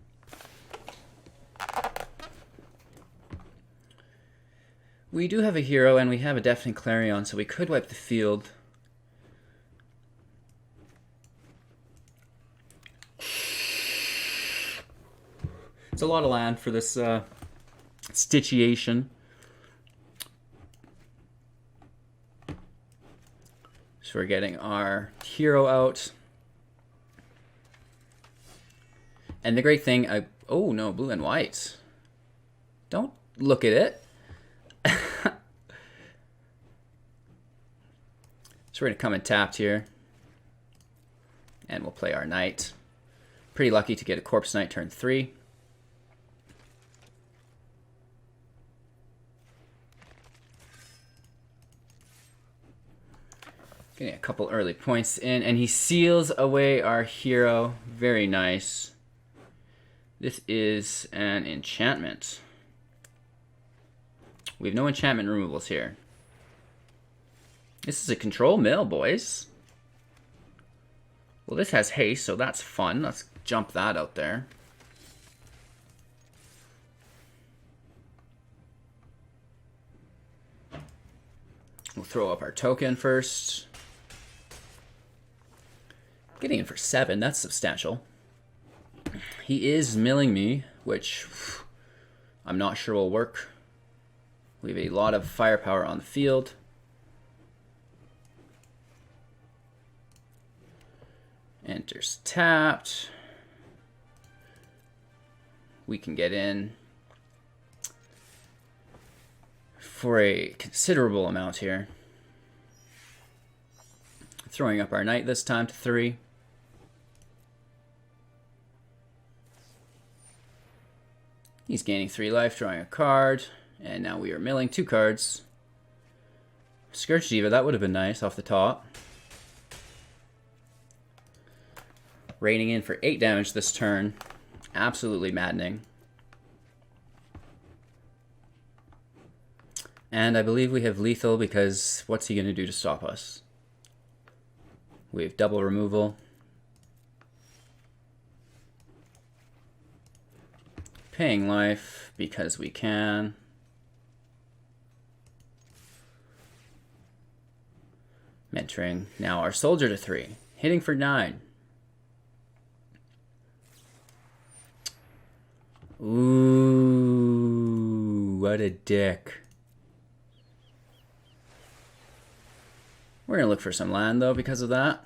We do have a hero, and we have a Deafening Clarion, so we could wipe the field. It's a lot of land for this stitchiation. So we're getting our hero out. And the great thing, oh no, blue and white. Don't look at it. So we're going to come in tapped here. And we'll play our knight. Pretty lucky to get a Corpse Knight turn 3. Getting a couple early points in, and he seals away our hero. Very nice. This is an enchantment. We have no enchantment removals here. This is a control mill, boys. Well, this has haste, so that's fun. Let's jump that out there. We'll throw up our token first. Getting in for 7, that's substantial. He is milling me, which I'm not sure will work. We have a lot of firepower on the field. Enters tapped. We can get in for a considerable amount here. Throwing up our knight this time to 3. He's gaining 3 life, drawing a card, and now we are milling 2 cards. Scourge Diva, that would have been nice off the top. Raining in for 8 damage this turn. Absolutely maddening. And I believe we have lethal because what's he going to do to stop us? We have double removal. Paying life because we can. Mentoring now our soldier to 3. Hitting for 9. Ooh, what a dick. We're going to look for some land, though, because of that.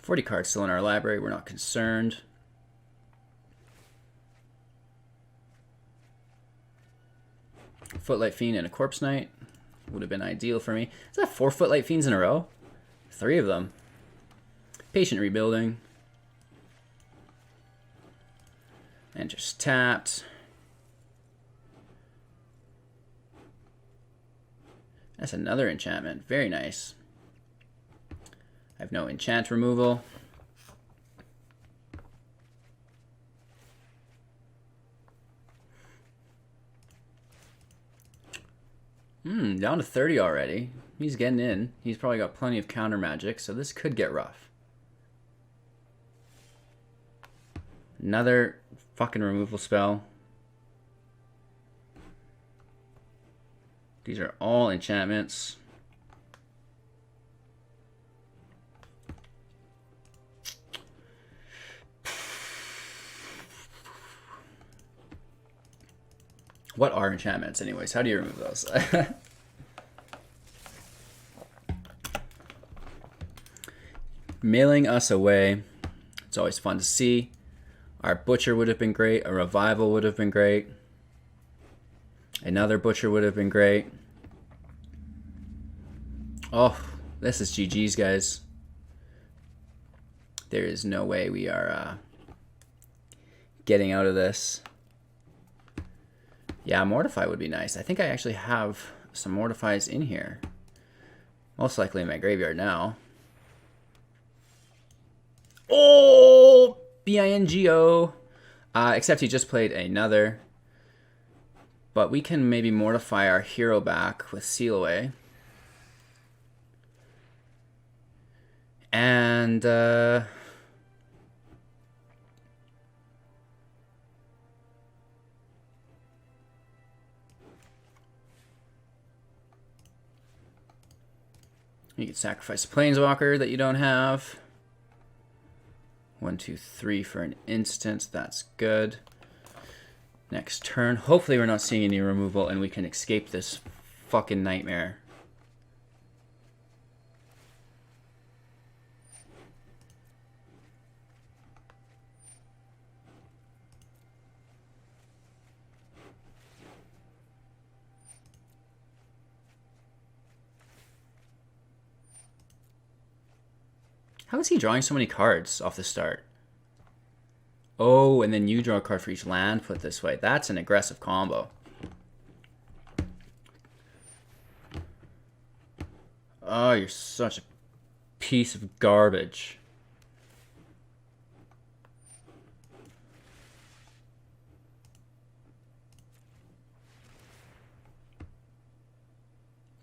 $40 cards still in our library. We're not concerned. Footlight Fiend and a Corpse Knight would have been ideal for me. Is that 4 Footlight Fiends in a row? 3 of them. Patient Rebuilding. Enters tapped. That's another enchantment. Very nice. I have no enchant removal. Down to 30 already. He's getting in. He's probably got plenty of counter magic, so this could get rough. Another fucking removal spell. These are all enchantments. What are enchantments anyways? How do you remove those? Mailing us away. It's always fun to see. Our Butcher would have been great. A Revival would have been great. Another Butcher would have been great. Oh, this is GG's, guys. There is no way we are getting out of this. Yeah, Mortify would be nice. I think I actually have some Mortifies in here. Most likely in my graveyard now. Oh! Bingo! Except he just played another. But we can maybe Mortify our hero back with Seal Away. And... you can sacrifice a Planeswalker that you don't have. 1, 2, 3 for an instant. That's good. Next turn. Hopefully we're not seeing any removal and we can escape this fucking nightmare. How is he drawing so many cards off the start? Oh, and then you draw a card for each land put this way. That's an aggressive combo. Oh, you're such a piece of garbage.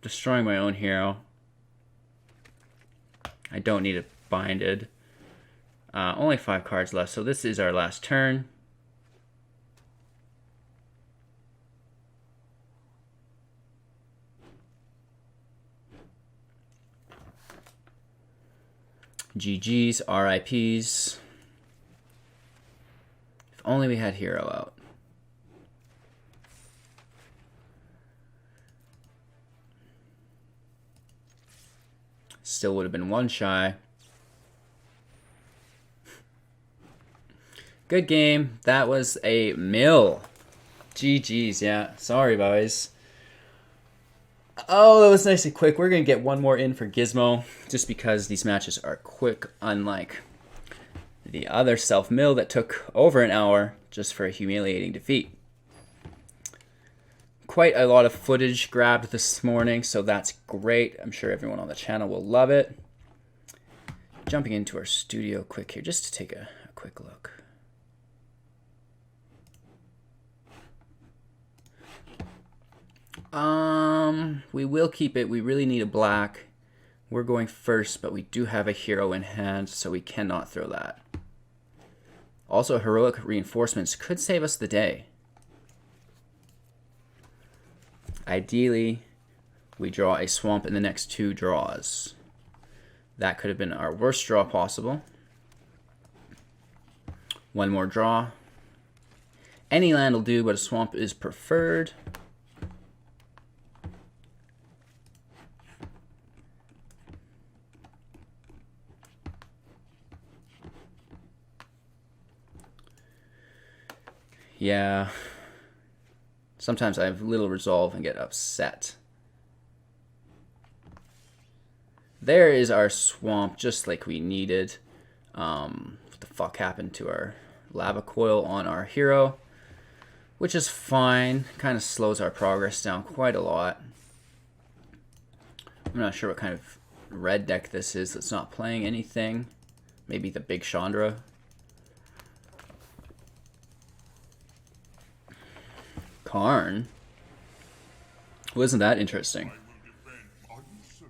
Destroying my own hero. I don't need it binded. Only 5 cards left, so this is our last turn. GG's, RIPs. If only we had hero out. Still would have been 1 shy. Good game. That was a mill. GG's, yeah. Sorry, boys. Oh, that was nice and quick. We're going to get one more in for Gizmo, just because these matches are quick, unlike the other self-mill that took over an hour just for a humiliating defeat. Quite a lot of footage grabbed this morning, so that's great. I'm sure everyone on the channel will love it. Jumping into our studio quick here, just to take a quick look. We will keep it. We really need a black. We're going first, but we do have a hero in hand, so we cannot throw that. Also, heroic reinforcements could save us the day. Ideally, we draw a swamp in the next 2 draws. That could have been our worst draw possible. 1 more draw. Any land will do, but a swamp is preferred. Yeah. Sometimes I have little resolve and get upset. There is our swamp, just like we needed. What the fuck happened to our lava coil on our hero? Which is fine. Kind of slows our progress down quite a lot. I'm not sure what kind of red deck this is that's not playing anything. Maybe the Big Chandra. Karn? Wasn't that interesting? Are you certain of your decision?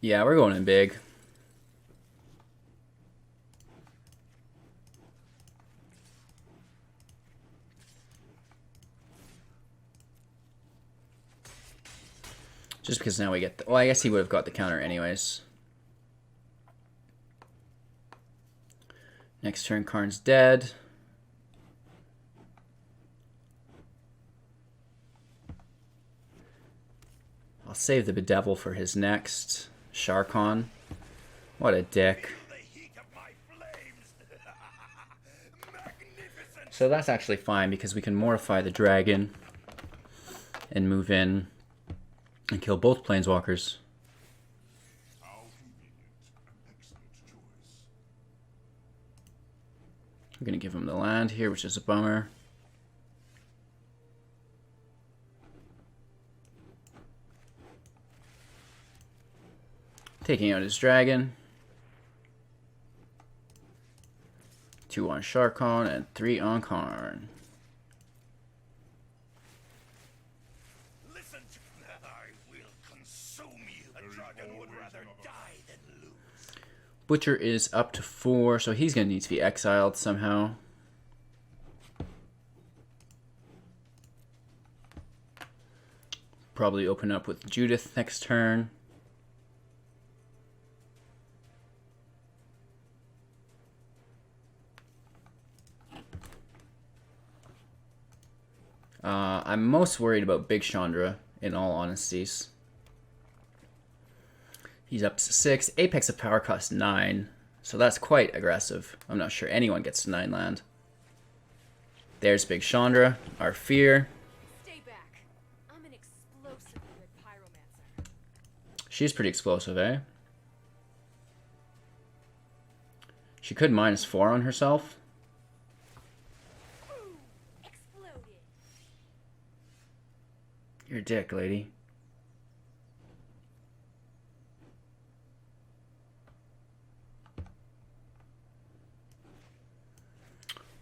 Yeah, we're going in big. Just because now we get the... Well, I guess he would have got the counter anyways. Next turn, Karn's dead. I'll save the Bedevil for his next. Sharkon. What a dick. So that's actually fine because we can mortify the dragon and move in and kill both planeswalkers. How convenient. An excellent choice. I'm going to give him the land here, which is a bummer. Taking out his dragon. 2 on Sharkon and 3 on Karn. Listen to I will consume you. A dragon would rather die than lose. Butcher is up to 4, so he's going to need to be exiled somehow. Probably open up with Judith next turn. I'm most worried about Big Chandra, in all honesties. He's up to 6. Apex of Power costs 9, so that's quite aggressive. I'm not sure anyone gets to 9 land. There's Big Chandra, our fear. Stay back. I'm an explosive good pyromancer. She's pretty explosive, eh? She could -4 on herself. Ooh, exploded. You're a dick, lady.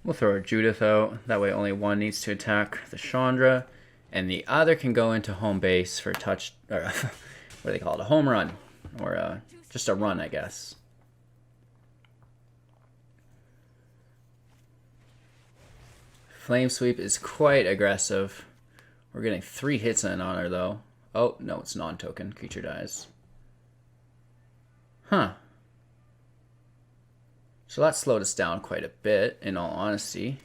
We'll throw our Judith out. That way only one needs to attack the Chandra. And the other can go into home base for a touch... Or, what do they call it? A home run. Or just a run, I guess. Flame Sweep is quite aggressive. We're getting 3 hits in on her, though. Oh, no, it's non-token. Creature dies. Huh. So that slowed us down quite a bit, in all honesty.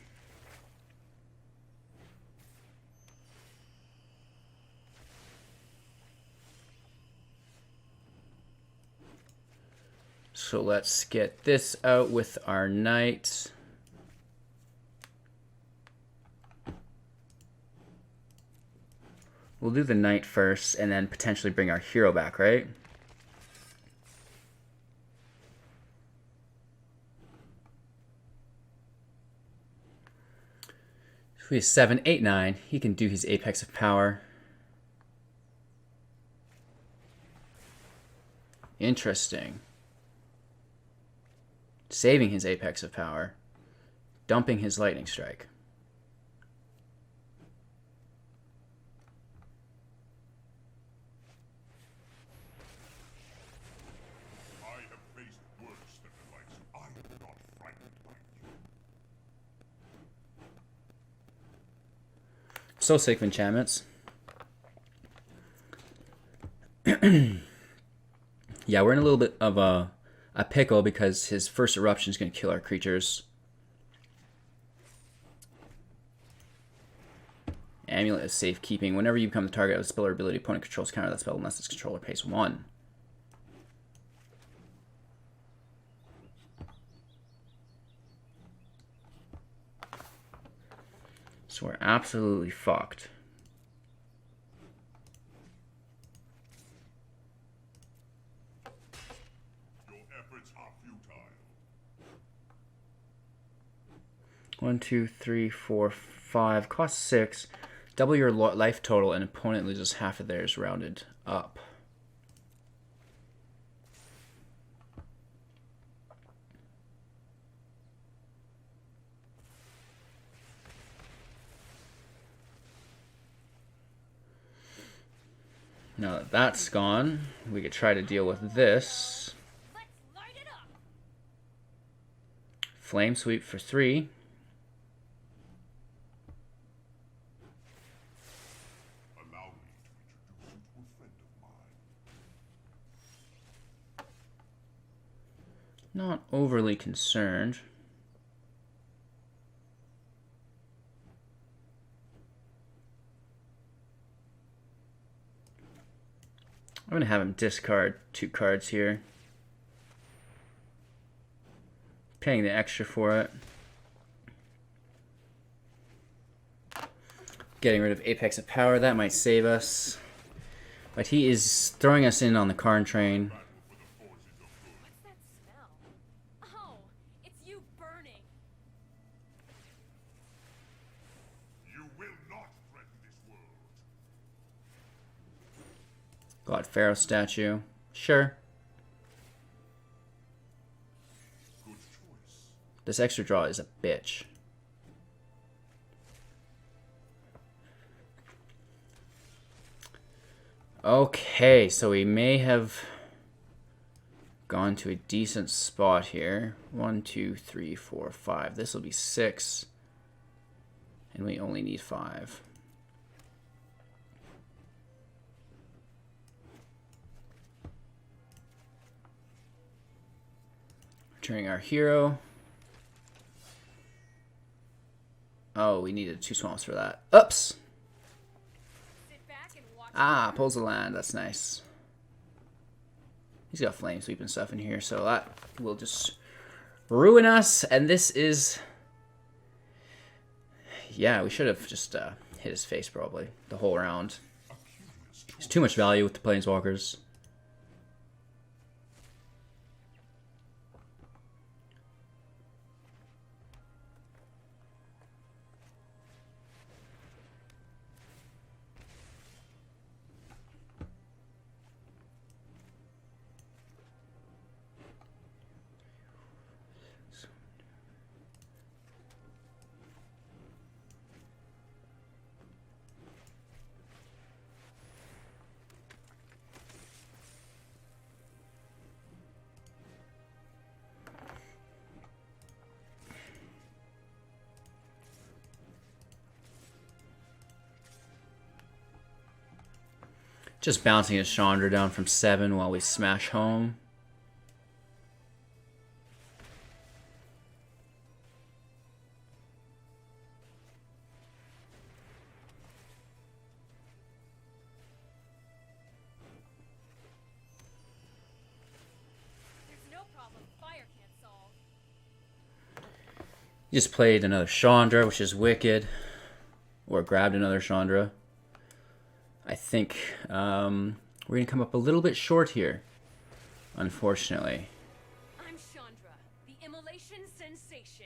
So let's get this out with our knight. We'll do the knight first, and then potentially bring our hero back, right? So we have 7, 8, 9. He can do his Apex of Power. Interesting. Saving his Apex of Power. Dumping his Lightning Strike. I have faced worse than the likes. I'm not frightened by you. So sick of enchantments. Yeah, we're in a little bit of a pickle because his first eruption is going to kill our creatures. Amulet is safekeeping. Whenever you become the target of a spell or ability, opponent controls counter that spell unless its controller pays 1. So we're absolutely fucked. Your efforts are futile. 1, 2, 3, 4, 5. Cost 6. Double your life total and opponent loses half of theirs rounded up. Now that that's gone, we could try to deal with this. Let's light it up. Flame sweep for 3. Allow me to introduce you to a friend of mine. Not overly concerned. I'm going to have him discard 2 cards here. Paying the extra for it. Getting rid of Apex of Power, that might save us. But he is throwing us in on the Karn train. What's that smell? Oh, it's you burning. You will not threaten this world. God Pharaoh statue. Sure. Good choice. This extra draw is a bitch. Okay, so we may have gone to a decent spot here. 1, 2, 3, 4, 5. This will be 6. And we only need 5. Returning our hero. Oh, we needed 2 swamps for that. Oops! Sit back and watch. Ah, pulls the land. That's nice. He's got flame sweep and stuff in here, so that will just ruin us. And this is... Yeah, we should have just hit his face probably the whole round. There's too much value with the Planeswalkers. Just bouncing his Chandra down from 7 while we smash home. There's no problem fire can't solve. He just played another Chandra, which is wicked. Or grabbed another Chandra. I think we're going to come up a little bit short here, unfortunately. I'm Chandra, the immolation sensation.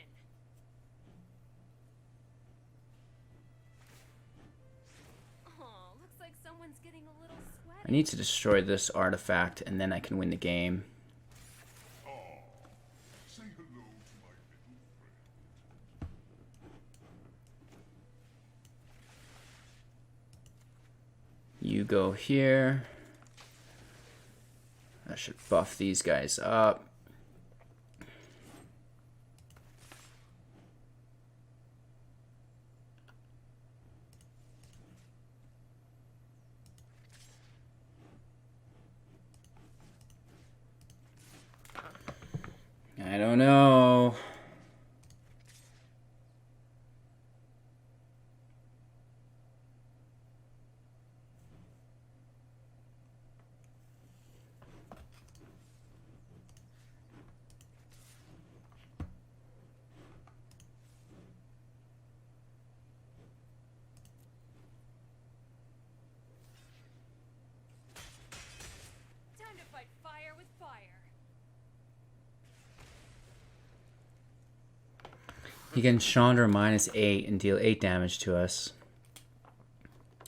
Oh, looks like someone's getting a little I sweaty. need to destroy this artifact, and then I can win the game. Say hello to my little friend. You go here. I should buff these guys up. I don't know. He can Chandra -8 and deal 8 damage to us.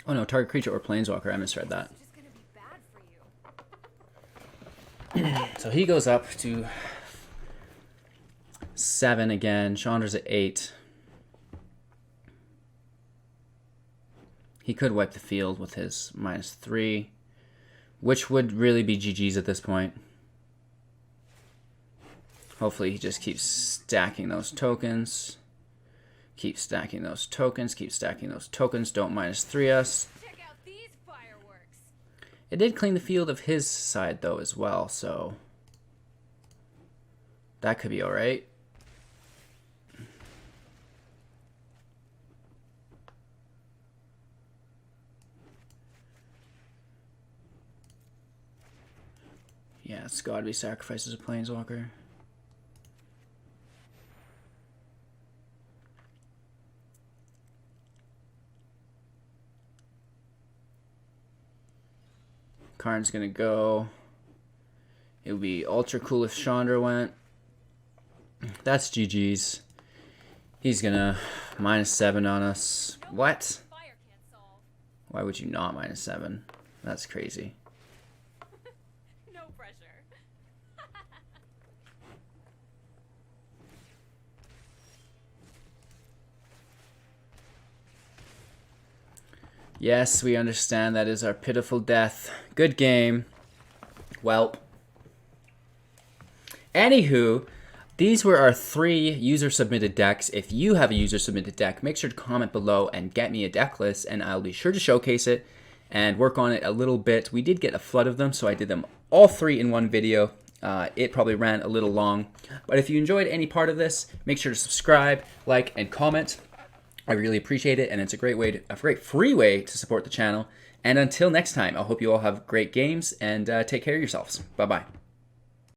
Oh no, target creature or planeswalker. I misread that. So he goes up to 7 again. Chandra's at 8. He could wipe the field with his -3, which would really be GG's at this point. Hopefully he just keeps stacking those tokens. Keep stacking those tokens. Keep stacking those tokens. Don't -3 us. Check out these fireworks. It did clean the field of his side, though, as well, so that could be alright. Yeah, it's gotta be sacrifices a planeswalker. Karn's gonna go. It would be ultra cool if Chandra went. That's GG's. He's gonna -7 on us. What? Fire can't solve. Why would you not -7? That's crazy. No pressure. Yes, we understand that is our pitiful death. Good game. Welp. Anywho, these were our 3 user-submitted decks. If you have a user-submitted deck, make sure to comment below and get me a deck list, and I'll be sure to showcase it and work on it a little bit. We did get a flood of them, so I did them all 3 in one video. It probably ran a little long, but if you enjoyed any part of this, make sure to subscribe, like, and comment. I really appreciate it, and it's a great free way to support the channel. And until next time, I hope you all have great games, and take care of yourselves. Bye-bye.